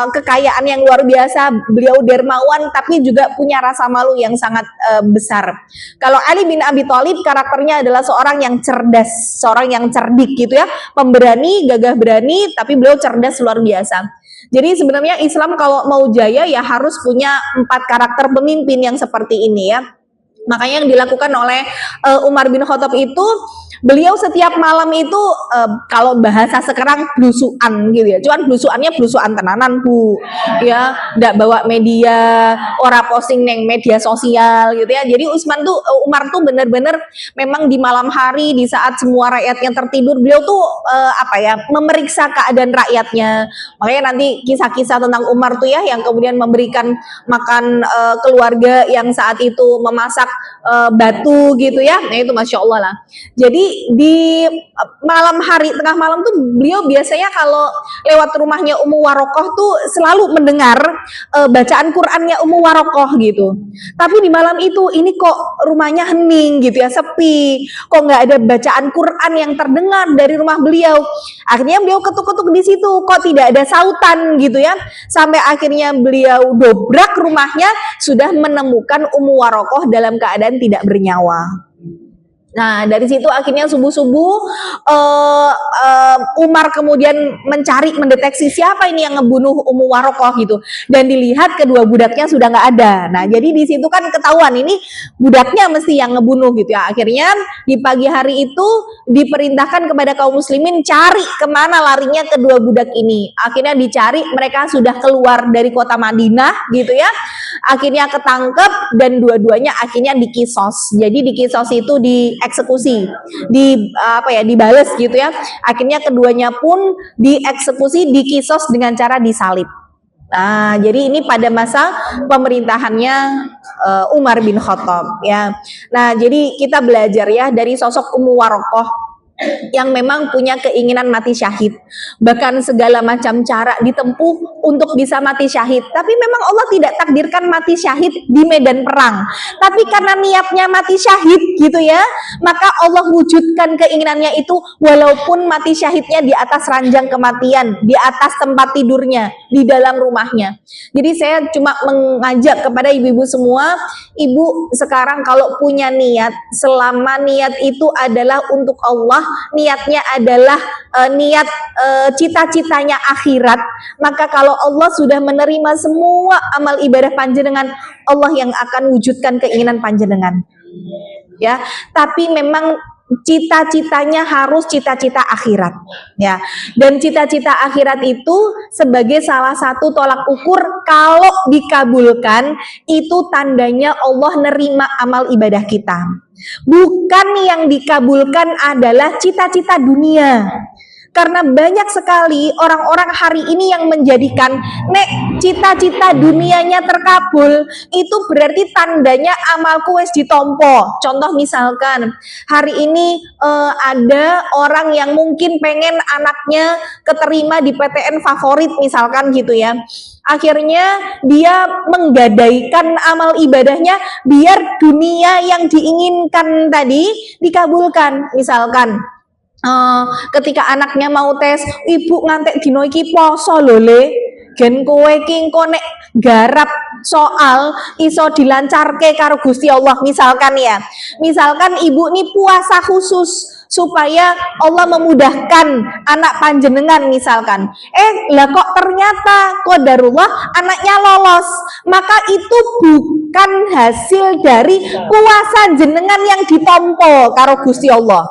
kekayaan yang luar biasa. Beliau dermawan tapi juga punya rasa malu yang sangat besar. Kalau Ali bin Abi Thalib karakternya adalah seorang yang cerdas, seorang yang cerdik gitu ya, pemberani, gagah berani, tapi beliau cerdas luar biasa. Jadi sebenarnya Islam kalau mau jaya ya harus punya 4 karakter pemimpin yang seperti ini ya. Makanya yang dilakukan oleh Umar bin Khattab itu, beliau setiap malam itu kalau bahasa sekarang blusuan gitu ya. Cuman blusuannya blusuan tenanan bu, ya, nggak bawa media, ora posting neng media sosial gitu ya. Jadi Umar tuh bener-bener memang di malam hari di saat semua rakyatnya tertidur, beliau tuh memeriksa keadaan rakyatnya. Makanya nanti kisah-kisah tentang Umar tuh ya yang kemudian memberikan makan keluarga yang saat itu memasak batu gitu ya. Nah itu Masya Allah lah. Jadi di malam hari, tengah malam tuh beliau biasanya kalau lewat rumahnya Ummu Warokoh tuh selalu mendengar bacaan Qur'annya Ummu Warokoh gitu. Tapi di malam itu ini kok rumahnya hening gitu ya, sepi, kok nggak ada bacaan Qur'an yang terdengar dari rumah beliau. Akhirnya beliau ketuk-ketuk di situ, kok tidak ada sautan gitu ya. Sampai akhirnya beliau dobrak rumahnya, sudah menemukan Ummu Warokoh dalam keadaan tidak bernyawa. Nah dari situ akhirnya subuh-subuh Umar kemudian mendeteksi siapa ini yang ngebunuh Ummu Warokoh gitu, dan dilihat kedua budaknya sudah nggak ada. Nah jadi di situ kan ketahuan ini budaknya mesti yang ngebunuh gitu ya. Akhirnya di pagi hari itu diperintahkan kepada kaum muslimin cari kemana larinya kedua budak ini. Akhirnya dicari, mereka sudah keluar dari kota Madinah gitu ya. Akhirnya ketangkep dan dua-duanya akhirnya dikisos. Jadi dikisos itu dieksekusi, dibales gitu ya. Akhirnya keduanya pun dieksekusi, dikisos dengan cara disalib. Nah, jadi ini pada masa pemerintahannya Umar bin Khattab ya. Nah, jadi kita belajar ya dari sosok Ummu Warokoh yang memang punya keinginan mati syahid, bahkan segala macam cara ditempuh untuk bisa mati syahid. Tapi memang Allah tidak takdirkan mati syahid di medan perang, tapi karena niatnya mati syahid gitu ya, maka Allah wujudkan keinginannya itu walaupun mati syahidnya di atas ranjang kematian, di atas tempat tidurnya, di dalam rumahnya. Jadi saya cuma mengajak kepada ibu-ibu semua, ibu sekarang kalau punya niat, selama niat itu adalah untuk Allah, niatnya adalah niat cita-citanya akhirat, maka kalau Allah sudah menerima semua amal ibadah panjenengan, Allah yang akan wujudkan keinginan panjenengan ya. Tapi memang cita-citanya harus cita-cita akhirat ya, dan cita-cita akhirat itu sebagai salah satu tolak ukur kalau dikabulkan, itu tandanya Allah nerima amal ibadah kita. Bukan yang dikabulkan adalah cita-cita dunia. Karena banyak sekali orang-orang hari ini yang menjadikan nek cita-cita dunianya terkabul itu berarti tandanya amalku wis ditompo. Contoh misalkan hari ini ada orang yang mungkin pengen anaknya keterima di PTN favorit misalkan gitu ya. Akhirnya dia menggadaikan amal ibadahnya biar dunia yang diinginkan tadi dikabulkan. Misalkan ketika anaknya mau tes, ibu ngantek dino iki poso lho le, gen kowe ki engko nek garap soal iso dilancarke karo Gusti Allah. Misalkan ya, misalkan ibu nih puasa khusus supaya Allah memudahkan anak panjenengan misalkan. Lah kok ternyata qadarullah anaknya lolos, maka itu bukan hasil dari puasa jenengan yang ditompo karo Gusti Allah.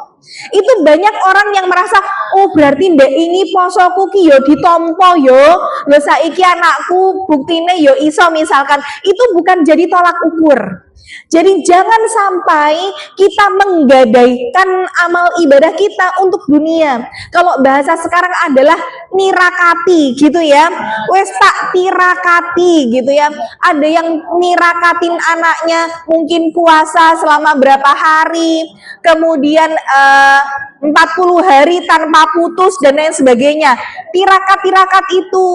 Itu banyak orang yang merasa, oh berarti ndek ini posoku ki yo ditompo yo, lho saiki anakku buktine yo iso misalkan. Itu bukan jadi tolak ukur. Jadi jangan sampai kita menggadaikan amal ibadah kita untuk dunia. Kalau bahasa sekarang adalah nirakati gitu ya. Wes tak tirakati gitu ya. Ada yang nirakatin anaknya mungkin puasa selama berapa hari, kemudian 40 hari tanpa putus dan lain sebagainya. Tirakat-tirakat itu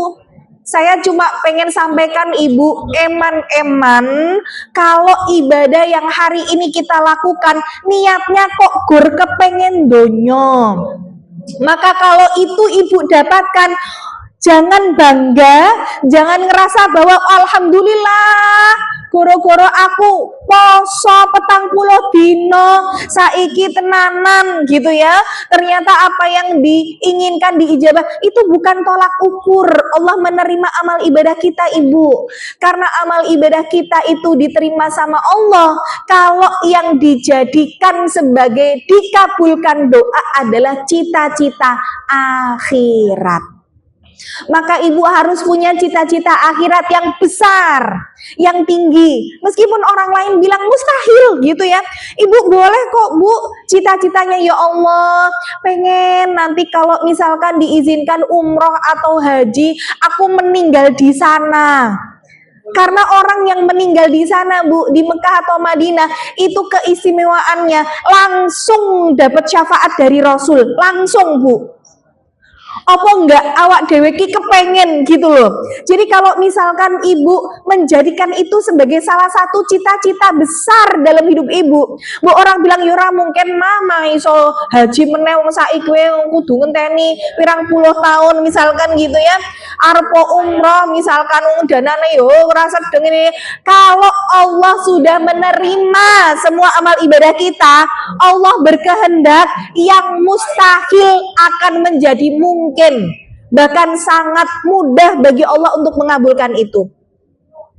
saya cuma pengen sampaikan ibu, eman-eman kalau ibadah yang hari ini kita lakukan niatnya kok gur kepengen donyo, maka kalau itu ibu dapatkan, jangan bangga, jangan ngerasa bahwa alhamdulillah goro-goro aku poso 40 dino saiki tenanan gitu ya. Ternyata apa yang diinginkan diijabah, itu bukan tolak ukur Allah menerima amal ibadah kita ibu. Karena amal ibadah kita itu diterima sama Allah kalau yang dijadikan sebagai dikabulkan doa adalah cita-cita akhirat. Maka ibu harus punya cita-cita akhirat yang besar, yang tinggi. Meskipun orang lain bilang mustahil gitu ya, ibu boleh kok bu cita-citanya, ya Allah pengen nanti kalau misalkan diizinkan umroh atau haji, aku meninggal di sana. Karena orang yang meninggal di sana bu, di Mekah atau Madinah, itu keistimewaannya langsung dapat syafaat dari Rasul, langsung bu. Apa enggak awak dewe ki kepengen gitu loh. Jadi kalau misalkan ibu menjadikan itu sebagai salah satu cita-cita besar dalam hidup ibu, bu orang bilang yura mungkin mama iso haji meneh wong saiki kowe kudu ngenteni pirang puluh tahun misalkan gitu ya. Arpo umroh misalkan danane yo ora sedeng ini. Kalau Allah sudah menerima semua amal ibadah kita, Allah berkehendak yang mustahil akan menjadi mungkin, bahkan sangat mudah bagi Allah untuk mengabulkan itu.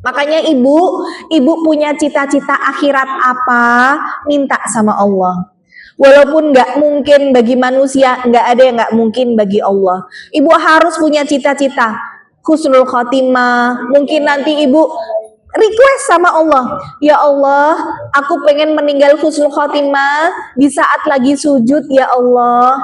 Makanya ibu punya cita-cita akhirat apa, minta sama Allah. Walaupun nggak mungkin bagi manusia, nggak ada yang nggak mungkin bagi Allah. Ibu harus punya cita-cita husnul khotimah. Mungkin nanti ibu request sama Allah, ya Allah aku pengen meninggal husnul khotimah di saat lagi sujud ya Allah,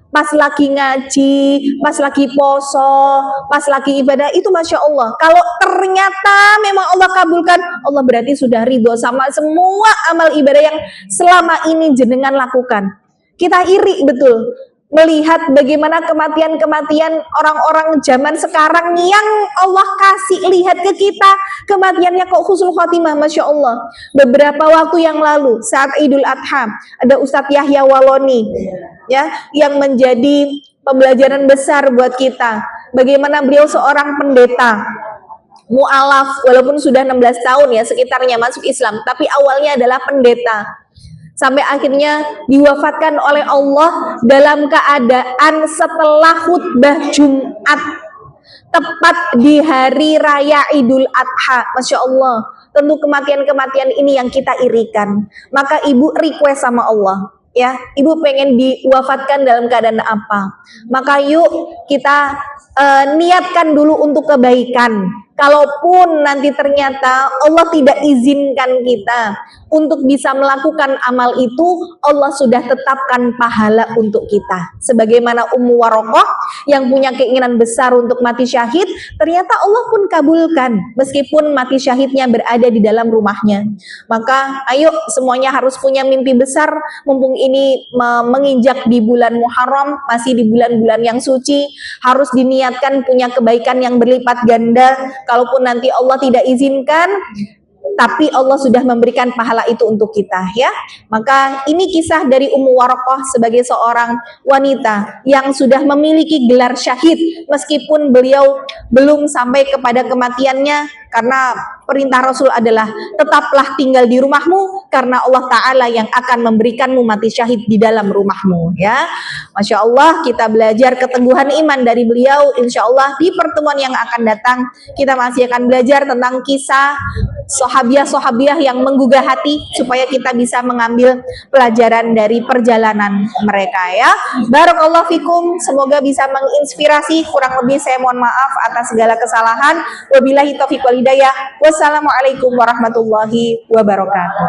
pas lagi ngaji, pas lagi poso, pas lagi ibadah, itu Masya Allah. Kalau ternyata memang Allah kabulkan, Allah berarti sudah ridho sama semua amal ibadah yang selama ini jenengan lakukan. Kita iri betul melihat bagaimana kematian-kematian orang-orang zaman sekarang yang Allah kasih lihat ke kita, kematiannya kok husnul khotimah, Masya Allah. Beberapa waktu yang lalu saat Idul Adha, ada Ustadz Yahya Waloni ya, yang menjadi pembelajaran besar buat kita. Bagaimana beliau seorang pendeta mu'alaf, walaupun sudah 16 tahun ya sekitarnya masuk Islam, tapi awalnya adalah pendeta. Sampai akhirnya diwafatkan oleh Allah dalam keadaan setelah khutbah Jumat, tepat di hari raya Idul Adha. Masya Allah, tentu kematian-kematian ini yang kita irikan. Maka ibu request sama Allah, ya, ibu pengen diwafatkan dalam keadaan apa? Maka yuk kita niatkan dulu untuk kebaikan. Kalaupun nanti ternyata Allah tidak izinkan kita untuk bisa melakukan amal itu, Allah sudah tetapkan pahala untuk kita. Sebagaimana Ummu Warokoh yang punya keinginan besar untuk mati syahid, ternyata Allah pun kabulkan meskipun mati syahidnya berada di dalam rumahnya. Maka ayo semuanya harus punya mimpi besar, mumpung ini menginjak di bulan Muharram, masih di bulan-bulan yang suci, harus diniatkan punya kebaikan yang berlipat ganda. Kalaupun nanti Allah tidak izinkan, tapi Allah sudah memberikan pahala itu untuk kita ya. Maka ini kisah dari Ummu Warokoh sebagai seorang wanita yang sudah memiliki gelar syahid meskipun beliau belum sampai kepada kematiannya, karena perintah Rasul adalah tetaplah tinggal di rumahmu karena Allah Ta'ala yang akan memberikanmu mati syahid di dalam rumahmu ya. Masya Allah, kita belajar keteguhan iman dari beliau. Insya Allah di pertemuan yang akan datang kita masih akan belajar tentang kisah sahabiah-sahabiah yang menggugah hati supaya kita bisa mengambil pelajaran dari perjalanan mereka ya. Barakallahu fikum, semoga bisa menginspirasi. Kurang lebih saya mohon maaf atas segala kesalahan. Wabillahi taufiq wal hidayah. Wassalamualaikum warahmatullahi wabarakatuh.